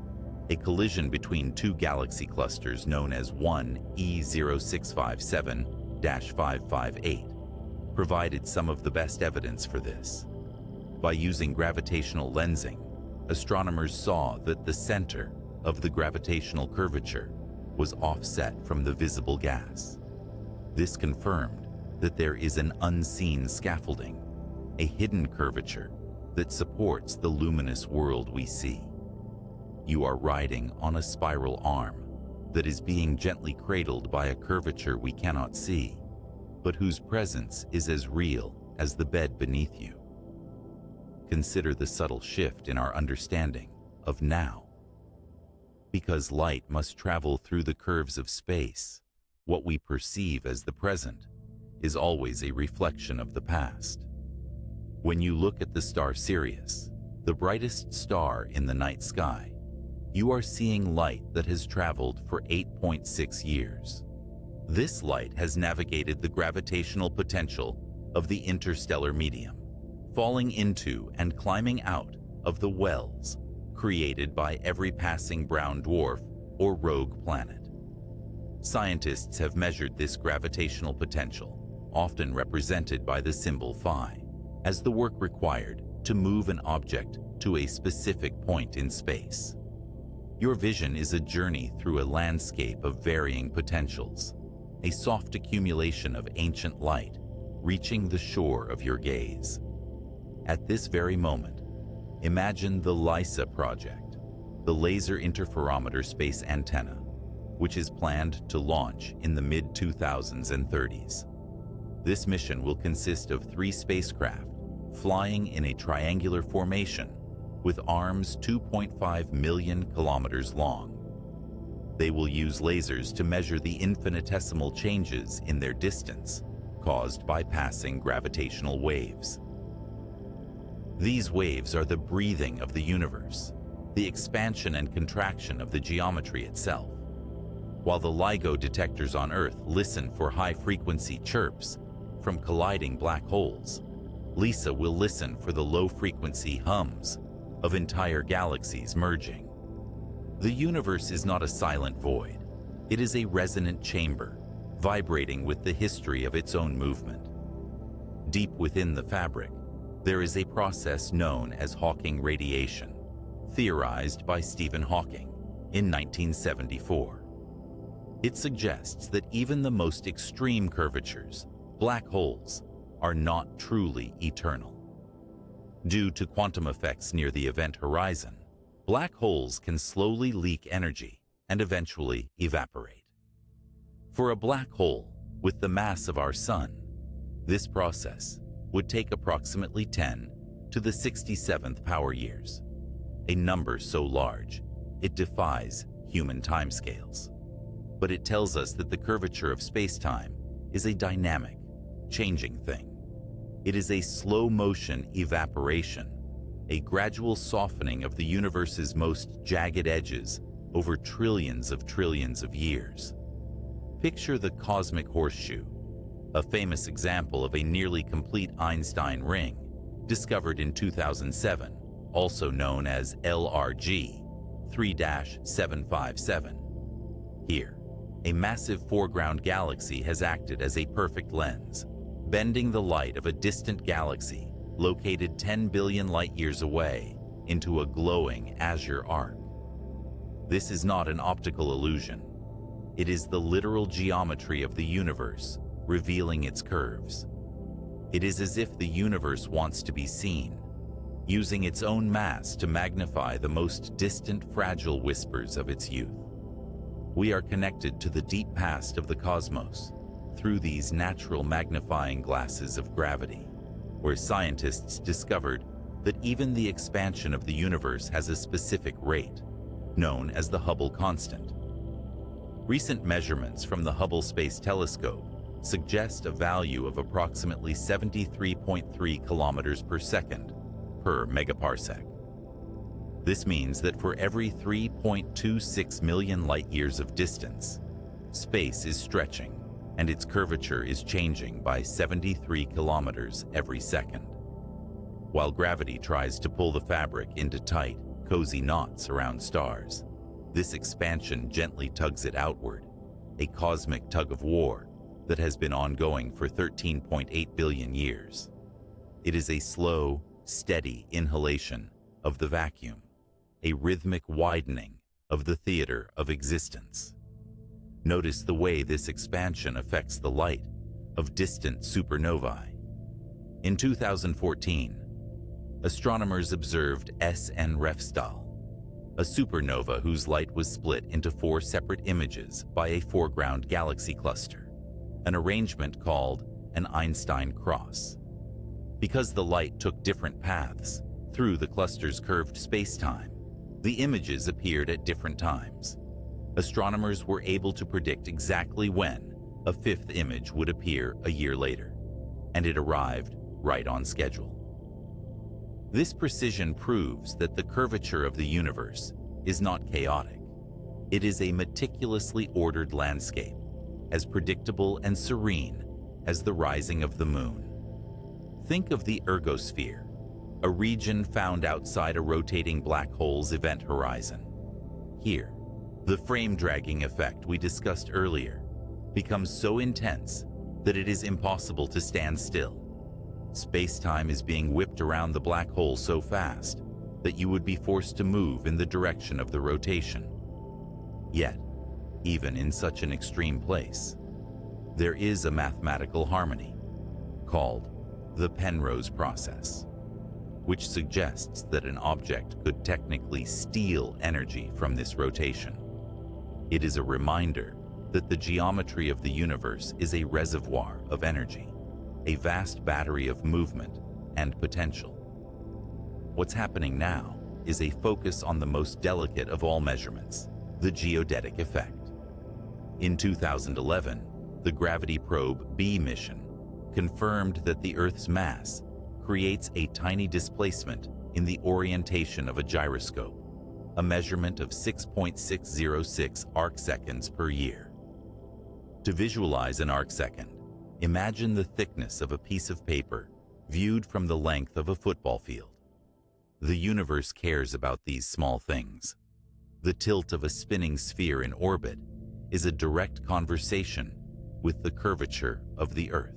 a collision between two galaxy clusters known as 1E0657-558, provided some of the best evidence for this. By using gravitational lensing, astronomers saw that the center of the gravitational curvature was offset from the visible gas. This confirmed that there is an unseen scaffolding, a hidden curvature that supports the luminous world we see. You are riding on a spiral arm that is being gently cradled by a curvature we cannot see, but whose presence is as real as the bed beneath you. Consider the subtle shift in our understanding of now. Because light must travel through the curves of space, what we perceive as the present is always a reflection of the past. When you look at the star Sirius, the brightest star in the night sky, you are seeing light that has traveled for 8.6 years. This light has navigated the gravitational potential of the interstellar medium, falling into and climbing out of the wells created by every passing brown dwarf or rogue planet. Scientists have measured this gravitational potential, often represented by the symbol phi. as the work required to move an object to a specific point in space. Your vision is a journey through a landscape of varying potentials, a soft accumulation of ancient light reaching the shore of your gaze. At this very moment, imagine the LISA project, the Laser Interferometer Space Antenna, which is planned to launch in the mid-2030s. This mission will consist of 3 spacecraft flying in a triangular formation with arms 2.5 million kilometers long. They will use lasers to measure the infinitesimal changes in their distance caused by passing gravitational waves. These waves are the breathing of the universe, the expansion and contraction of the geometry itself. While the LIGO detectors on Earth listen for high-frequency chirps from colliding black holes, LISA will listen for the low-frequency hums of entire galaxies merging. The universe is not a silent void. It is a resonant chamber, vibrating with the history of its own movement. Deep within the fabric, there is a process known as Hawking radiation, theorized by Stephen Hawking in 1974. It suggests that even the most extreme curvatures, black holes, are not truly eternal. Due to quantum effects near the event horizon, black holes can slowly leak energy and eventually evaporate. For a black hole with the mass of our Sun, this process would take approximately 10 to the 67th power years, a number so large it defies human timescales. But it tells us that the curvature of spacetime is a dynamic, changing thing. It is a slow-motion evaporation, a gradual softening of the universe's most jagged edges over trillions of years. Picture the cosmic horseshoe, a famous example of a nearly complete Einstein ring, discovered in 2007, also known as LRG 3-757. Here, a massive foreground galaxy has acted as a perfect lens, bending the light of a distant galaxy located 10 billion light-years away into a glowing azure arc. This is not an optical illusion. It is the literal geometry of the universe revealing its curves. It is as if the universe wants to be seen, using its own mass to magnify the most distant, fragile whispers of its youth. We are connected to the deep past of the cosmos through these natural magnifying glasses of gravity, where scientists discovered that even the expansion of the universe has a specific rate, known as the Hubble constant. Recent measurements from the Hubble Space Telescope suggest a value of approximately 73.3 kilometers per second per megaparsec. This means that for every 3.26 million light-years of distance, space is stretching and its curvature is changing by 73 kilometers every second. While gravity tries to pull the fabric into tight, cozy knots around stars, this expansion gently tugs it outward, a cosmic tug-of-war that has been ongoing for 13.8 billion years. It is a slow, steady inhalation of the vacuum, a rhythmic widening of the theater of existence. Notice the way this expansion affects the light of distant supernovae. In 2014, astronomers observed SN Refstal, a supernova whose light was split into 4 separate images by a foreground galaxy cluster, an arrangement called an Einstein cross. Because the light took different paths through the cluster's curved spacetime, the images appeared at different times. Astronomers were able to predict exactly when a 5th image would appear a year later, and it arrived right on schedule. This precision proves that the curvature of the universe is not chaotic. It is a meticulously ordered landscape, as predictable and serene as the rising of the moon. Think of the ergosphere, a region found outside a rotating black hole's event horizon. Here, the frame-dragging effect we discussed earlier becomes so intense that it is impossible to stand still. Space-time is being whipped around the black hole so fast that you would be forced to move in the direction of the rotation. Yet, even in such an extreme place, there is a mathematical harmony called the Penrose process, which suggests that an object could technically steal energy from this rotation. It is a reminder that the geometry of the universe is a reservoir of energy, a vast battery of movement and potential. What's happening now is a focus on the most delicate of all measurements, the geodetic effect. In 2011, the Gravity Probe B mission confirmed that the Earth's mass creates a tiny displacement in the orientation of a gyroscope, a measurement of 6.606 arcseconds per year. To visualize an arcsecond, imagine the thickness of a piece of paper viewed from the length of a football field. The universe cares about these small things. The tilt of a spinning sphere in orbit is a direct conversation with the curvature of the Earth.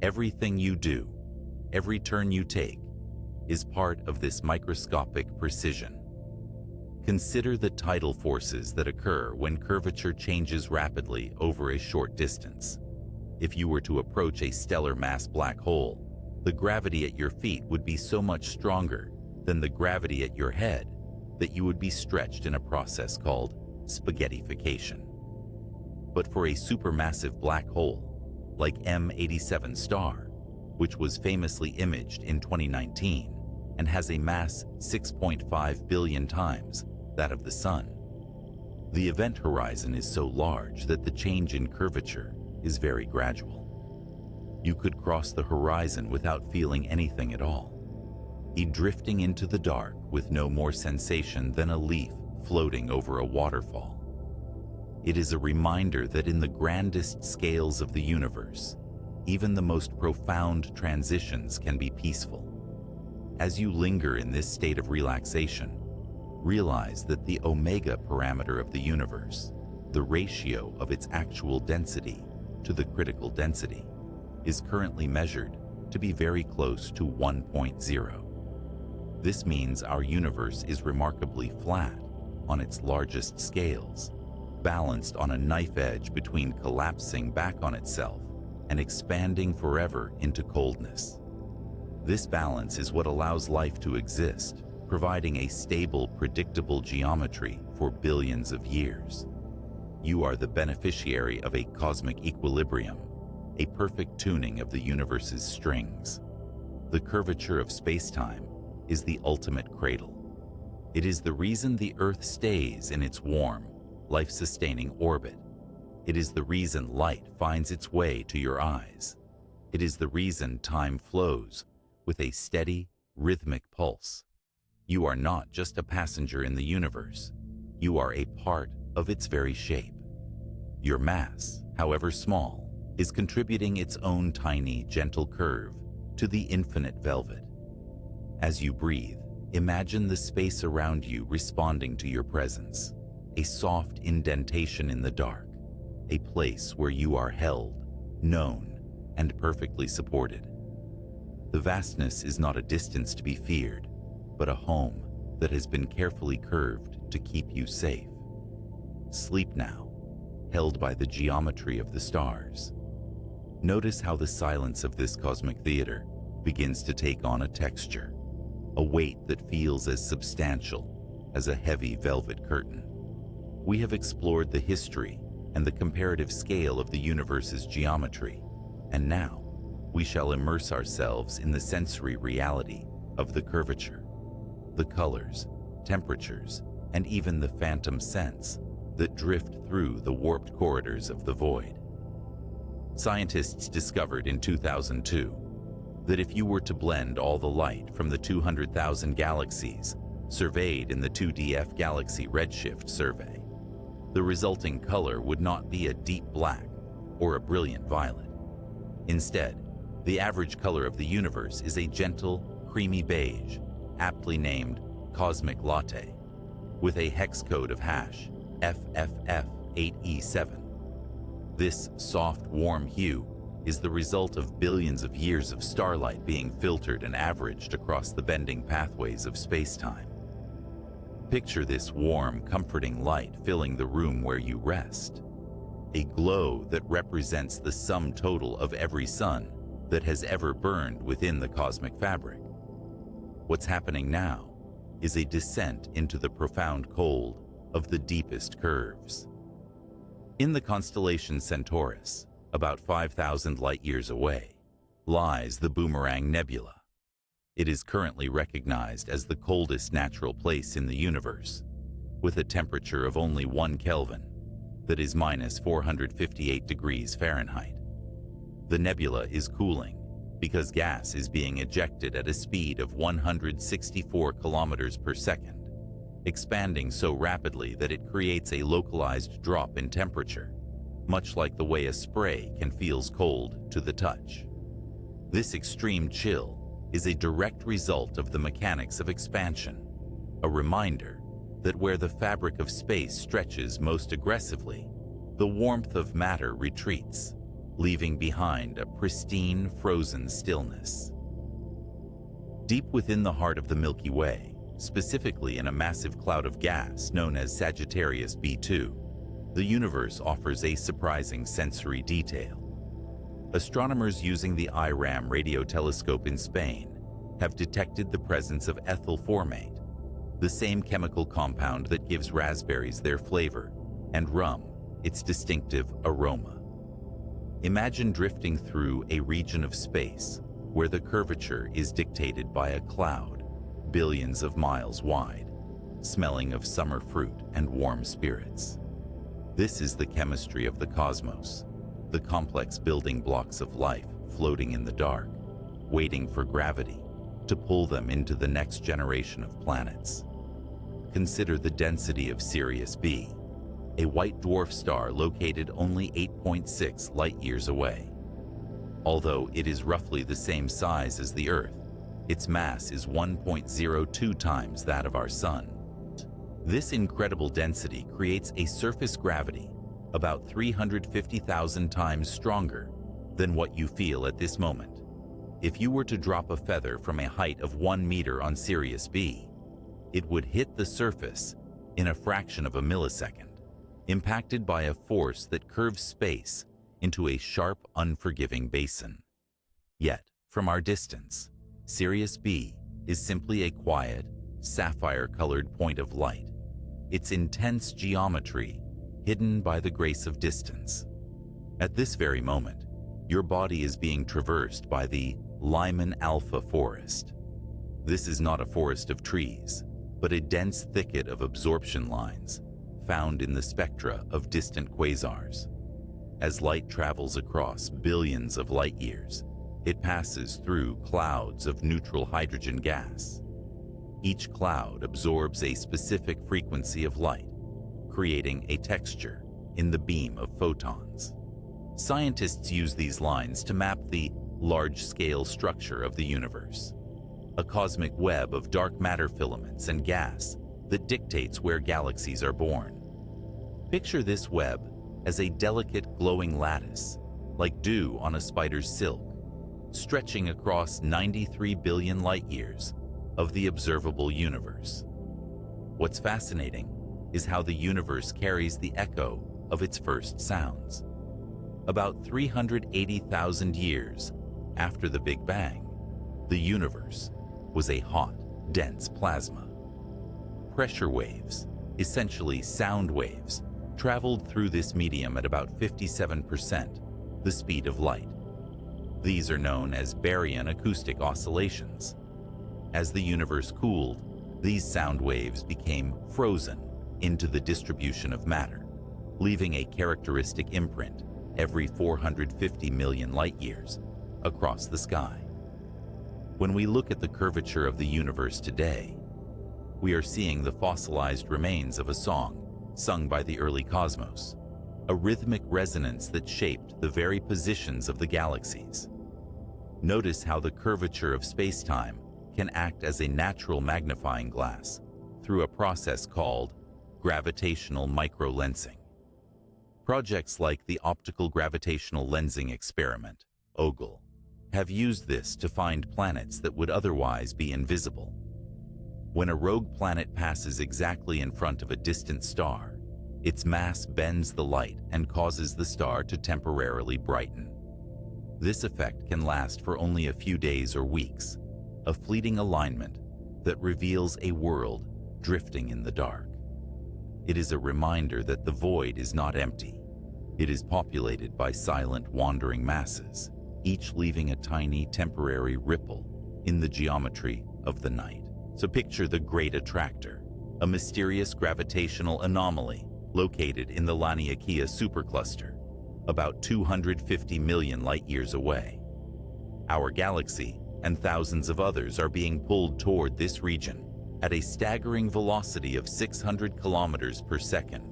Everything you do, every turn you take, is part of this microscopic precision. Consider the tidal forces that occur when curvature changes rapidly over a short distance. If you were to approach a stellar mass black hole, the gravity at your feet would be so much stronger than the gravity at your head that you would be stretched in a process called spaghettification. But for a supermassive black hole, like M87 star, which was famously imaged in 2019 and has a mass 6.5 billion times that of the Sun, the event horizon is so large that the change in curvature is very gradual. You could cross the horizon without feeling anything at all, be drifting into the dark with no more sensation than a leaf floating over a waterfall. It is a reminder that in the grandest scales of the universe, even the most profound transitions can be peaceful. As you linger in this state of relaxation, realize that the omega parameter of the universe, the ratio of its actual density to the critical density, is currently measured to be very close to 1.0. This means our universe is remarkably flat on its largest scales, balanced on a knife edge between collapsing back on itself and expanding forever into coldness. This balance is what allows life to exist, providing a stable, predictable geometry for billions of years. You are the beneficiary of a cosmic equilibrium, a perfect tuning of the universe's strings. The curvature of spacetime is the ultimate cradle. It is the reason the Earth stays in its warm, life-sustaining orbit. It is the reason light finds its way to your eyes. It is the reason time flows with a steady, rhythmic pulse. You are not just a passenger in the universe. You are a part of its very shape. Your mass, however small, is contributing its own tiny, gentle curve to the infinite velvet. As you breathe, imagine the space around you responding to your presence, a soft indentation in the dark, a place where you are held, known, and perfectly supported. The vastness is not a distance to be feared, but a home that has been carefully curved to keep you safe. Sleep now, held by the geometry of the stars. Notice how the silence of this cosmic theater begins to take on a texture, a weight that feels as substantial as a heavy velvet curtain. We have explored the history and the comparative scale of the universe's geometry, and now we shall immerse ourselves in the sensory reality of the curvature, the colors, temperatures, and even the phantom sense that drift through the warped corridors of the void. Scientists discovered in 2002 that if you were to blend all the light from the 200,000 galaxies surveyed in the 2DF Galaxy Redshift survey, the resulting color would not be a deep black or a brilliant violet. Instead, the average color of the universe is a gentle, creamy beige, aptly named cosmic latte, with a hex code of hash FFF8E7. This soft, warm hue is the result of billions of years of starlight being filtered and averaged across the bending pathways of space-time. Picture this warm, comforting light filling the room where you rest, a glow that represents the sum total of every sun that has ever burned within the cosmic fabric. What's happening now is a descent into the profound cold of the deepest curves. In the constellation Centaurus, about 5,000 light-years away, lies the Boomerang Nebula. It is currently recognized as the coldest natural place in the universe, with a temperature of only 1 Kelvin, that is minus 458 degrees Fahrenheit. The nebula is cooling because gas is being ejected at a speed of 164 kilometers per second, expanding so rapidly that it creates a localized drop in temperature, much like the way a spray can feel cold to the touch. This extreme chill is a direct result of the mechanics of expansion, a reminder that where the fabric of space stretches most aggressively, the warmth of matter retreats, leaving behind a pristine, frozen stillness. Deep within the heart of the Milky Way, specifically in a massive cloud of gas known as Sagittarius B2, the universe offers a surprising sensory detail. Astronomers using the IRAM radio telescope in Spain have detected the presence of ethyl formate, the same chemical compound that gives raspberries their flavor and rum its distinctive aroma. Imagine drifting through a region of space where the curvature is dictated by a cloud billions of miles wide, smelling of summer fruit and warm spirits. This is the chemistry of the cosmos, the complex building blocks of life floating in the dark, waiting for gravity to pull them into the next generation of planets. Consider the density of Sirius B, a white dwarf star located only 8.6 light-years away. Although it is roughly the same size as the Earth, its mass is 1.02 times that of our Sun. This incredible density creates a surface gravity about 350,000 times stronger than what you feel at this moment. If you were to drop a feather from a height of 1 meter on Sirius B, it would hit the surface in a fraction of a millisecond, impacted by a force that curves space into a sharp, unforgiving basin. Yet, from our distance, Sirius B is simply a quiet, sapphire-colored point of light, its intense geometry hidden by the grace of distance. At this very moment, your body is being traversed by the Lyman Alpha forest. This is not a forest of trees, but a dense thicket of absorption lines found in the spectra of distant quasars. As light travels across billions of light years, it passes through clouds of neutral hydrogen gas. Each cloud absorbs a specific frequency of light, creating a texture in the beam of photons. Scientists use these lines to map the large-scale structure of the universe, a cosmic web of dark matter filaments and gas that dictates where galaxies are born. Picture this web as a delicate glowing lattice, like dew on a spider's silk, stretching across 93 billion light-years of the observable universe. What's fascinating is how the universe carries the echo of its first sounds. About 380,000 years after the Big Bang, the universe was a hot, dense plasma. Pressure waves, essentially sound waves, traveled through this medium at about 57% the speed of light. These are known as baryon acoustic oscillations. As the universe cooled, these sound waves became frozen into the distribution of matter, leaving a characteristic imprint every 450 million light-years across the sky. When we look at the curvature of the universe today, we are seeing the fossilized remains of a song sung by the early cosmos, a rhythmic resonance that shaped the very positions of the galaxies. Notice how the curvature of space-time can act as a natural magnifying glass through a process called gravitational microlensing. Projects like the optical gravitational lensing experiment Ogle, have used this to find planets that would otherwise be invisible. When a rogue planet passes exactly in front of a distant star, its mass bends the light and causes the star to temporarily brighten. This effect can last for only a few days or weeks, a fleeting alignment that reveals a world drifting in the dark. It is a reminder that the void is not empty. It is populated by silent, wandering masses, each leaving a tiny, temporary ripple in the geometry of the night. So picture the Great Attractor, a mysterious gravitational anomaly located in the Laniakea supercluster, about 250 million light-years away. Our galaxy and thousands of others are being pulled toward this region at a staggering velocity of 600 kilometers per second.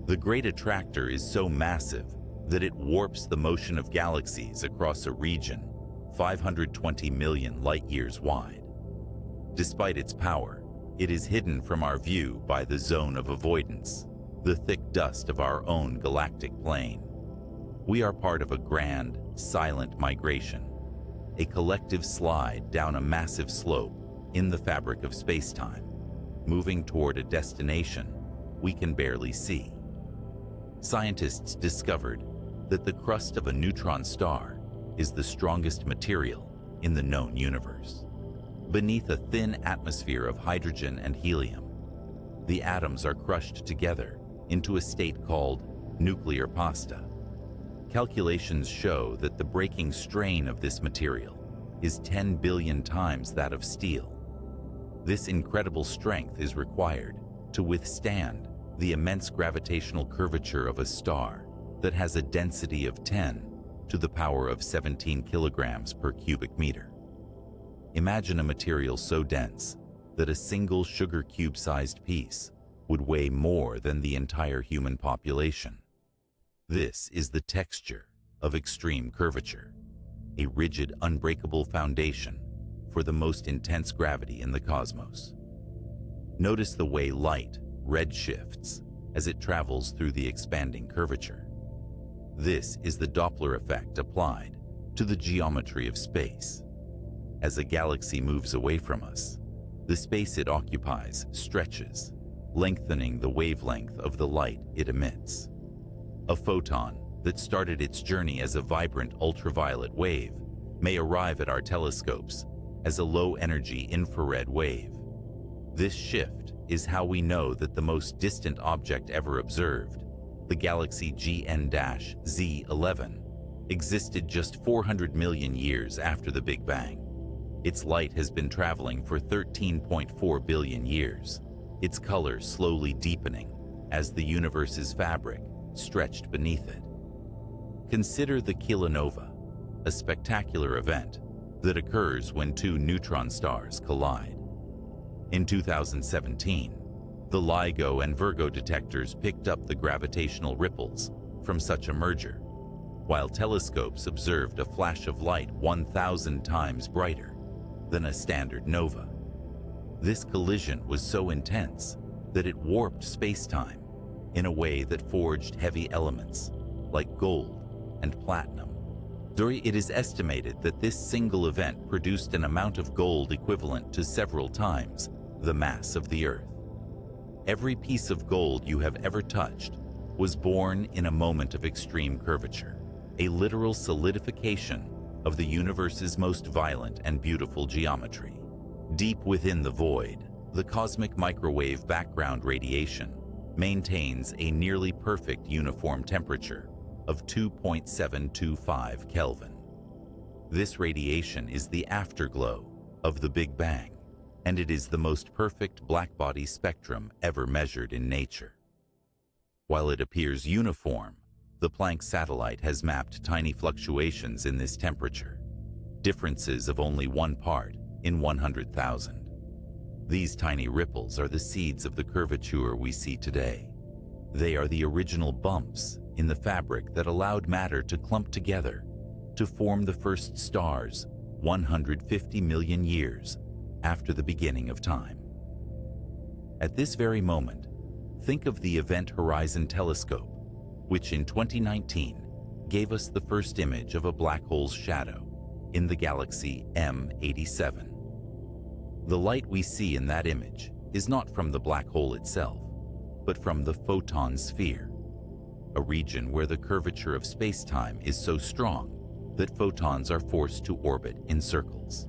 The Great Attractor is so massive that it warps the motion of galaxies across a region 520 million light-years wide. Despite its power, it is hidden from our view by the zone of avoidance, the thick dust of our own galactic plane. We are part of a grand, silent migration, a collective slide down a massive slope in the fabric of spacetime, moving toward a destination we can barely see. Scientists discovered that the crust of a neutron star is the strongest material in the known universe. Beneath a thin atmosphere of hydrogen and helium, the atoms are crushed together into a state called nuclear pasta. Calculations show that the breaking strain of this material is 10 billion times that of steel. This incredible strength is required to withstand the immense gravitational curvature of a star that has a density of 10 to the power of 17 kilograms per cubic meter. Imagine a material so dense that a single sugar cube-sized piece would weigh more than the entire human population. This is the texture of extreme curvature, a rigid, unbreakable foundation for the most intense gravity in the cosmos. Notice the way light redshifts as it travels through the expanding curvature. This is the Doppler effect applied to the geometry of space. As a galaxy moves away from us, the space it occupies stretches, lengthening the wavelength of the light it emits. A photon that started its journey as a vibrant ultraviolet wave may arrive at our telescopes as a low-energy infrared wave. This shift is how we know that the most distant object ever observed, the galaxy GN-Z11, existed just 400 million years after the Big Bang. Its light has been traveling for 13.4 billion years, its color slowly deepening as the universe's fabric stretched beneath it. Consider the kilonova, a spectacular event that occurs when two neutron stars collide. In 2017, the LIGO and Virgo detectors picked up the gravitational ripples from such a merger, while telescopes observed a flash of light 1,000 times brighter than a standard nova. This collision was so intense that it warped spacetime in a way that forged heavy elements like gold and platinum. It is estimated that this single event produced an amount of gold equivalent to several times the mass of the Earth. Every piece of gold you have ever touched was born in a moment of extreme curvature, a literal solidification of the universe's most violent and beautiful geometry. Deep within the void, the cosmic microwave background radiation maintains a nearly perfect uniform temperature of 2.725 Kelvin. This radiation is the afterglow of the Big Bang, and it is the most perfect blackbody spectrum ever measured in nature. While it appears uniform, the Planck satellite has mapped tiny fluctuations in this temperature, differences of only 1 part in 100,000. These tiny ripples are the seeds of the curvature we see today. They are the original bumps in the fabric that allowed matter to clump together to form the first stars 150 million years after the beginning of time. At this very moment, think of the Event Horizon Telescope, which in 2019 gave us the first image of a black hole's shadow in the galaxy M87. The light we see in that image is not from the black hole itself, but from the photon sphere, a region where the curvature of space-time is so strong that photons are forced to orbit in circles.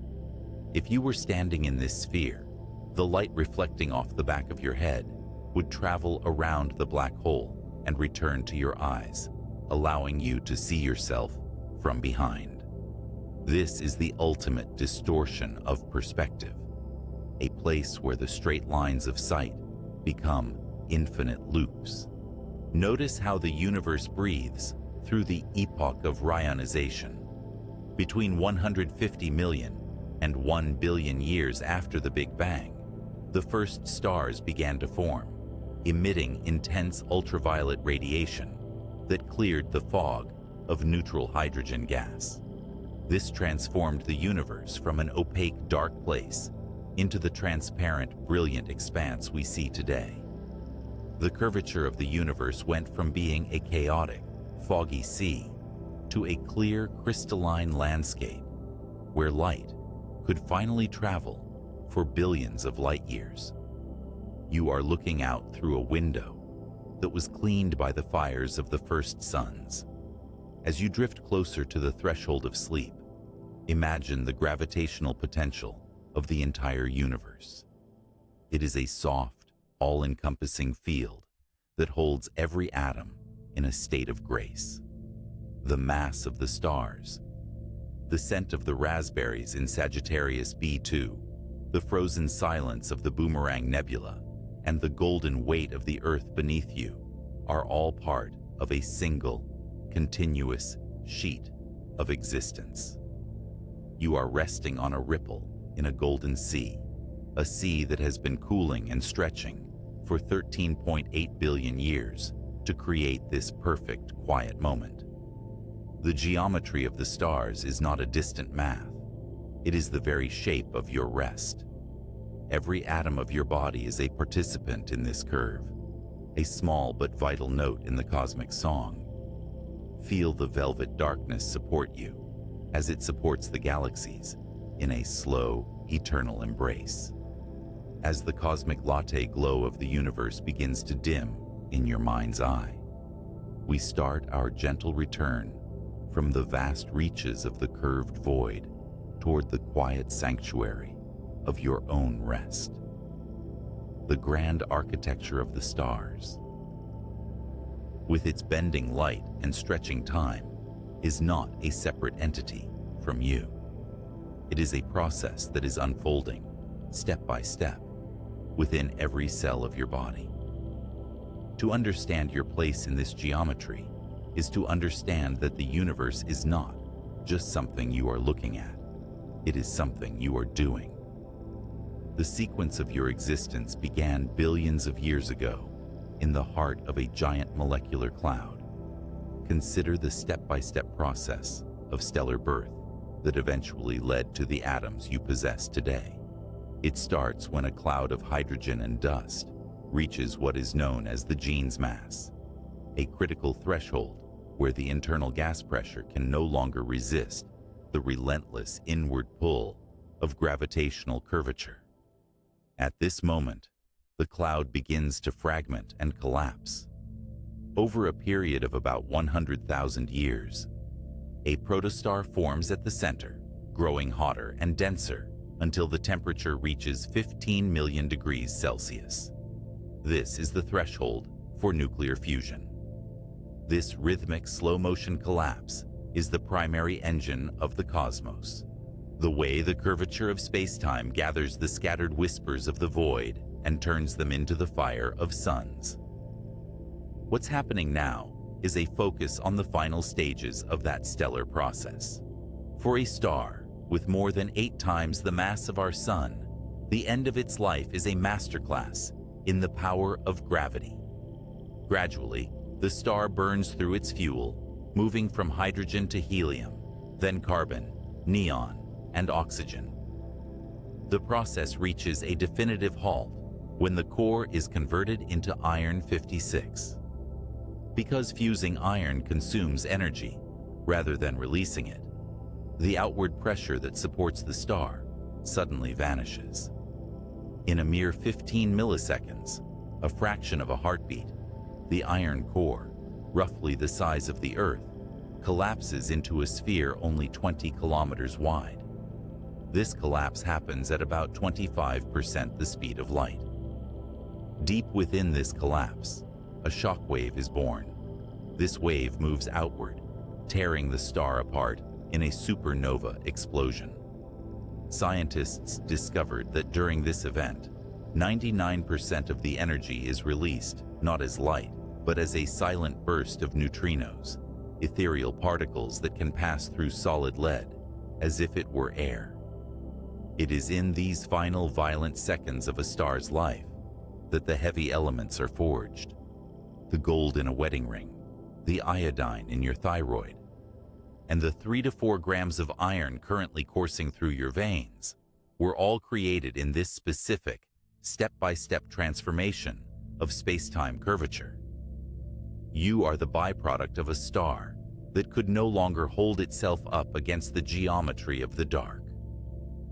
If you were standing in this sphere, the light reflecting off the back of your head would travel around the black hole and return to your eyes, allowing you to see yourself from behind. This is the ultimate distortion of perspective, a place where the straight lines of sight become infinite loops. Notice how the universe breathes through the epoch of rayonization. Between 150 million and 1 billion years after the Big Bang, the first stars began to form, emitting intense ultraviolet radiation that cleared the fog of neutral hydrogen gas. This transformed the universe from an opaque dark place into the transparent, brilliant expanse we see today. The curvature of the universe went from being a chaotic, foggy sea to a clear, crystalline landscape where light could finally travel for billions of light years. You are looking out through a window that was cleaned by the fires of the first suns. As you drift closer to the threshold of sleep, imagine the gravitational potential of the entire universe. It is a soft, all-encompassing field that holds every atom in a state of grace. The mass of the stars, the scent of the raspberries in Sagittarius B2, the frozen silence of the Boomerang Nebula, and the golden weight of the Earth beneath you are all part of a single, continuous sheet of existence. You are resting on a ripple in a golden sea, a sea that has been cooling and stretching for 13.8 billion years to create this perfect, quiet moment. The geometry of the stars is not a distant math. It is the very shape of your rest. Every atom of your body is a participant in this curve, a small but vital note in the cosmic song. Feel the velvet darkness support you as it supports the galaxies in a slow, eternal embrace. As the cosmic latte glow of the universe begins to dim in your mind's eye, we start our gentle return from the vast reaches of the curved void toward the quiet sanctuary of your own rest. The grand architecture of the stars, with its bending light and stretching time, is not a separate entity from you. It is a process that is unfolding, step by step, within every cell of your body. To understand your place in this geometry is to understand that the universe is not just something you are looking at. It is something you are doing. The sequence of your existence began billions of years ago in the heart of a giant molecular cloud. Consider the step-by-step process of stellar birth that eventually led to the atoms you possess today. It starts when a cloud of hydrogen and dust reaches what is known as the Jeans mass, a critical threshold where the internal gas pressure can no longer resist the relentless inward pull of gravitational curvature. At this moment, the cloud begins to fragment and collapse. Over a period of about 100,000 years, a protostar forms at the center, growing hotter and denser until the temperature reaches 15 million degrees Celsius. This is the threshold for nuclear fusion. This rhythmic slow-motion collapse is the primary engine of the cosmos, the way the curvature of space-time gathers the scattered whispers of the void and turns them into the fire of suns. What's happening now is a focus on the final stages of that stellar process. For a star with more than 8 times the mass of our sun, the end of its life is a masterclass in the power of gravity. Gradually, the star burns through its fuel, moving from hydrogen to helium, then carbon, neon, and oxygen. The process reaches a definitive halt when the core is converted into iron-56. Because fusing iron consumes energy, Rather than releasing it, the outward pressure that supports the star suddenly vanishes. In a mere 15 milliseconds, a fraction of a heartbeat, the iron core, roughly the size of the Earth, collapses into a sphere only 20 kilometers wide. This collapse happens at about 25% the speed of light. Deep within this collapse, a shock wave is born. This wave moves outward, tearing the star apart in a supernova explosion. Scientists discovered that during this event, 99% of the energy is released not as light, but as a silent burst of neutrinos, ethereal particles that can pass through solid lead as if it were air. It is in these final violent seconds of a star's life that the heavy elements are forged. The gold in a wedding ring, the iodine in your thyroid, and the 3 to 4 grams of iron currently coursing through your veins were all created in this specific, step-by-step transformation of spacetime curvature. You are the byproduct of a star that could no longer hold itself up against the geometry of the dark.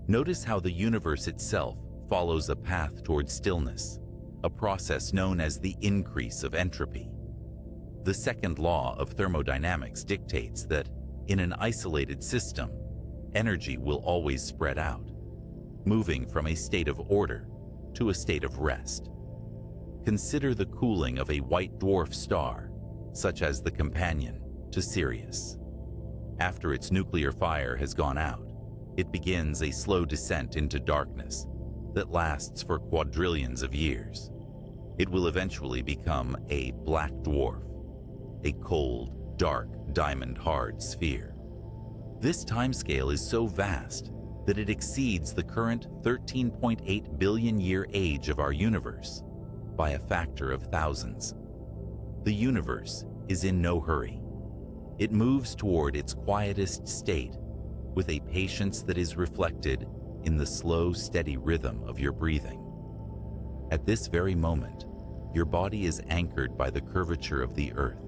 Notice how the universe itself follows a path toward stillness, a process known as the increase of entropy. The second law of thermodynamics dictates that, in an isolated system, energy will always spread out, moving from a state of order to a state of rest. Consider the cooling of a white dwarf star, such as the companion to Sirius. After its nuclear fire has gone out, it begins a slow descent into darkness that lasts for quadrillions of years. It will eventually become a black dwarf, a cold, dark, diamond-hard sphere. This timescale is so vast that it exceeds the current 13.8 billion year age of our universe by a factor of thousands. The universe is in no hurry. It moves toward its quietest state with a patience that is reflected in the slow, steady rhythm of your breathing. At this very moment, your body is anchored by the curvature of the Earth,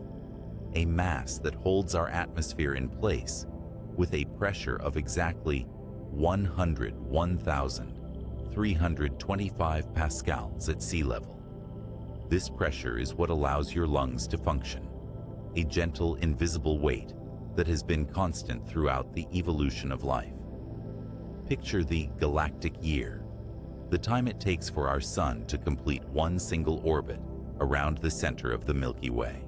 a mass that holds our atmosphere in place with a pressure of exactly 101,325 pascals at sea level. This pressure is what allows your lungs to function, a gentle, invisible weight that has been constant throughout the evolution of life. Picture the galactic year, the time it takes for our sun to complete one single orbit around the center of the Milky Way.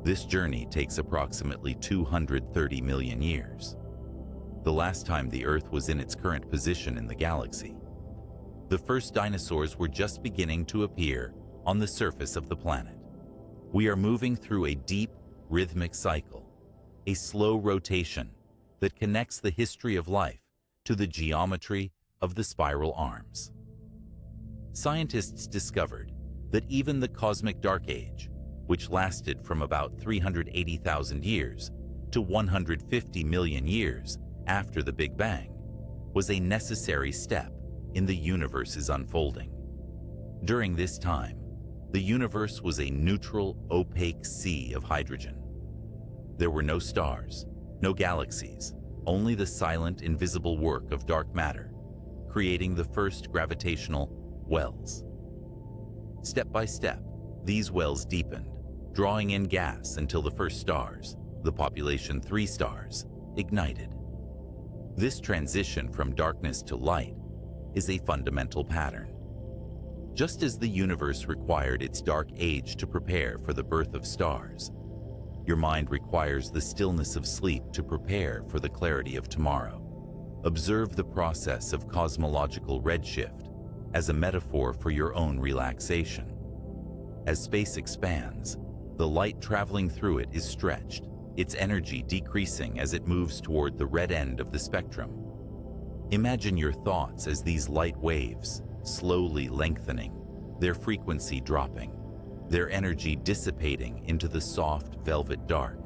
This journey takes approximately 230 million years, the last time the Earth was in its current position in the galaxy. The first dinosaurs were just beginning to appear on the surface of the planet. We are moving through a deep, rhythmic cycle, a slow rotation that connects the history of life to the geometry of the spiral arms. Scientists discovered that even the cosmic dark age, which lasted from about 380,000 years to 150 million years after the Big Bang, was a necessary step in the universe's unfolding. During this time, the universe was a neutral, opaque sea of hydrogen. There were no stars, no galaxies, only the silent, invisible work of dark matter, creating the first gravitational wells. Step by step, these wells deepened, drawing in gas until the first stars, the population 3 stars, ignited. This transition from darkness to light is a fundamental pattern. Just as the universe required its dark age to prepare for the birth of stars, your mind requires the stillness of sleep to prepare for the clarity of tomorrow. Observe the process of cosmological redshift as a metaphor for your own relaxation. As space expands, the light traveling through it is stretched, its energy decreasing as it moves toward the red end of the spectrum. Imagine your thoughts as these light waves, slowly lengthening, their frequency dropping, their energy dissipating into the soft velvet dark.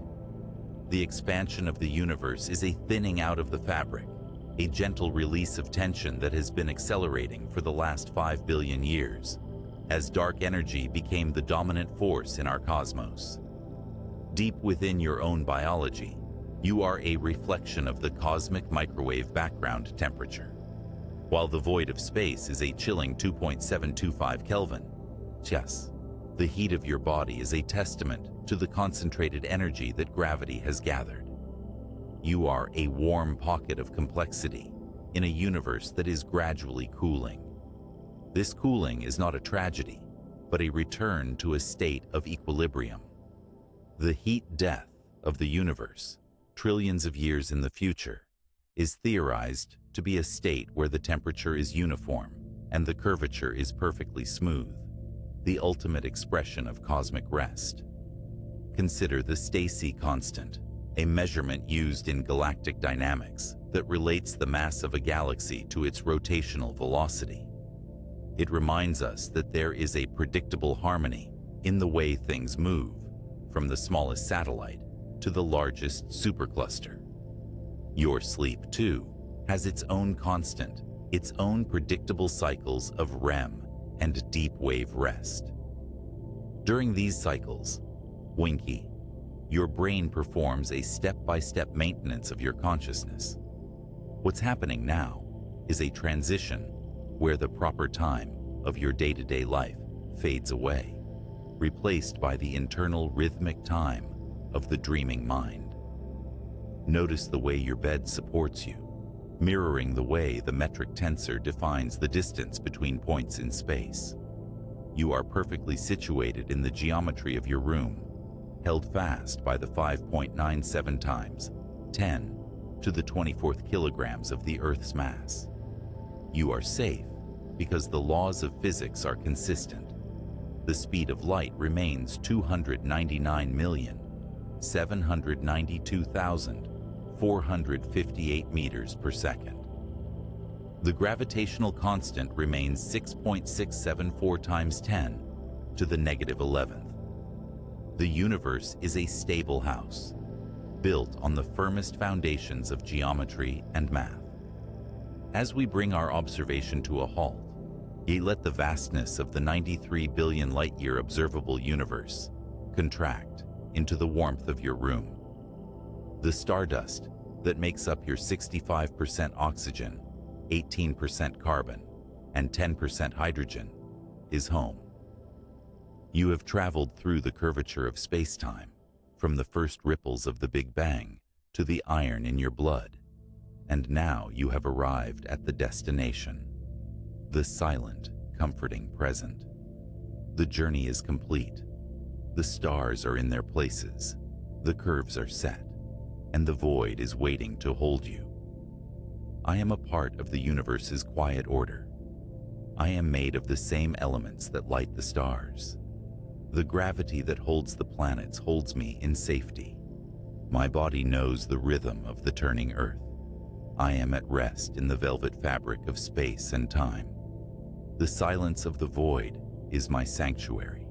The expansion of the universe is a thinning out of the fabric, a gentle release of tension that has been accelerating for the last 5 billion years, as dark energy became the dominant force in our cosmos. Deep within your own biology, You are a reflection of the cosmic microwave background temperature. While the void of space is a chilling 2.725 Kelvin, yes, the heat of your body is a testament to the concentrated energy that gravity has gathered. You are a warm pocket of complexity in a universe that is gradually cooling. This cooling is not a tragedy, but a return to a state of equilibrium. The heat death of the universe, trillions of years in the future, is theorized to be a state where the temperature is uniform and the curvature is perfectly smooth, the ultimate expression of cosmic rest. Consider the Stacy constant, a measurement used in galactic dynamics that relates the mass of a galaxy to its rotational velocity. It reminds us that there is a predictable harmony in the way things move, from the smallest satellite to the largest supercluster. Your sleep, too, has its own constant, its own predictable cycles of REM and deep wave rest. During these cycles, Winky, your brain performs a step-by-step maintenance of your consciousness. What's happening now is a transition where the proper time of your day-to-day life fades away, replaced by the internal rhythmic time of the dreaming mind. Notice the way your bed supports you, mirroring the way the metric tensor defines the distance between points in space. You are perfectly situated in the geometry of your room, held fast by the 5.97 times 10 to the 24th kilograms of the Earth's mass. You are safe because the laws of physics are consistent. The speed of light remains 299,792,458 meters per second. The gravitational constant remains 6.674 times 10 to the negative 11th. The universe is a stable house, built on the firmest foundations of geometry and math. As we bring our observation to a halt, ye let the vastness of the 93 billion light-year observable universe contract into the warmth of your room. The stardust that makes up your 65% oxygen, 18% carbon, and 10% hydrogen is home. You have traveled through the curvature of space-time, from the first ripples of the Big Bang to the iron in your blood, and now you have arrived at the destination, the silent, comforting present. The journey is complete. The stars are in their places, the curves are set, and the void is waiting to hold you. I am a part of the universe's quiet order. I am made of the same elements that light the stars. The gravity that holds the planets holds me in safety. My body knows the rhythm of the turning Earth. I am at rest in the velvet fabric of space and time. The silence of the void is my sanctuary.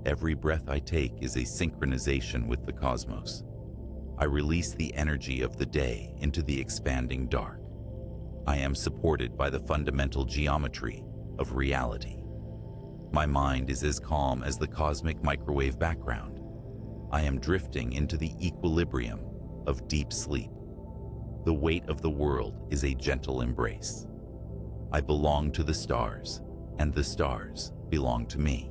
Every breath I take is a synchronization with the cosmos. I release the energy of the day into the expanding dark. I am supported by the fundamental geometry of reality. My mind is as calm as the cosmic microwave background. I am drifting into the equilibrium of deep sleep. The weight of the world is a gentle embrace. I belong to the stars, and the stars belong to me.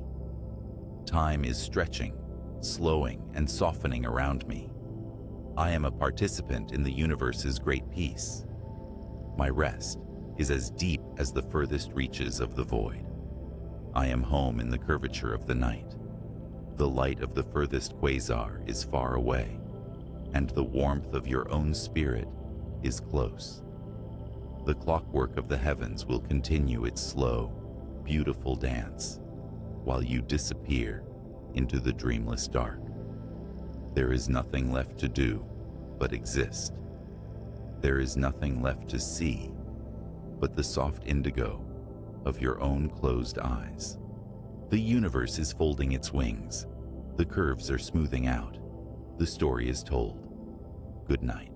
Time is stretching, slowing, and softening around me. I am a participant in the universe's great peace. My rest is as deep as the furthest reaches of the void. I am home in the curvature of the night. The light of the furthest quasar is far away, and the warmth of your own spirit is close. The clockwork of the heavens will continue its slow, beautiful dance while you disappear into the dreamless dark. There is nothing left to do but exist. There is nothing left to see but the soft indigo of your own closed eyes. The universe is folding its wings. The curves are smoothing out. The story is told. Good night.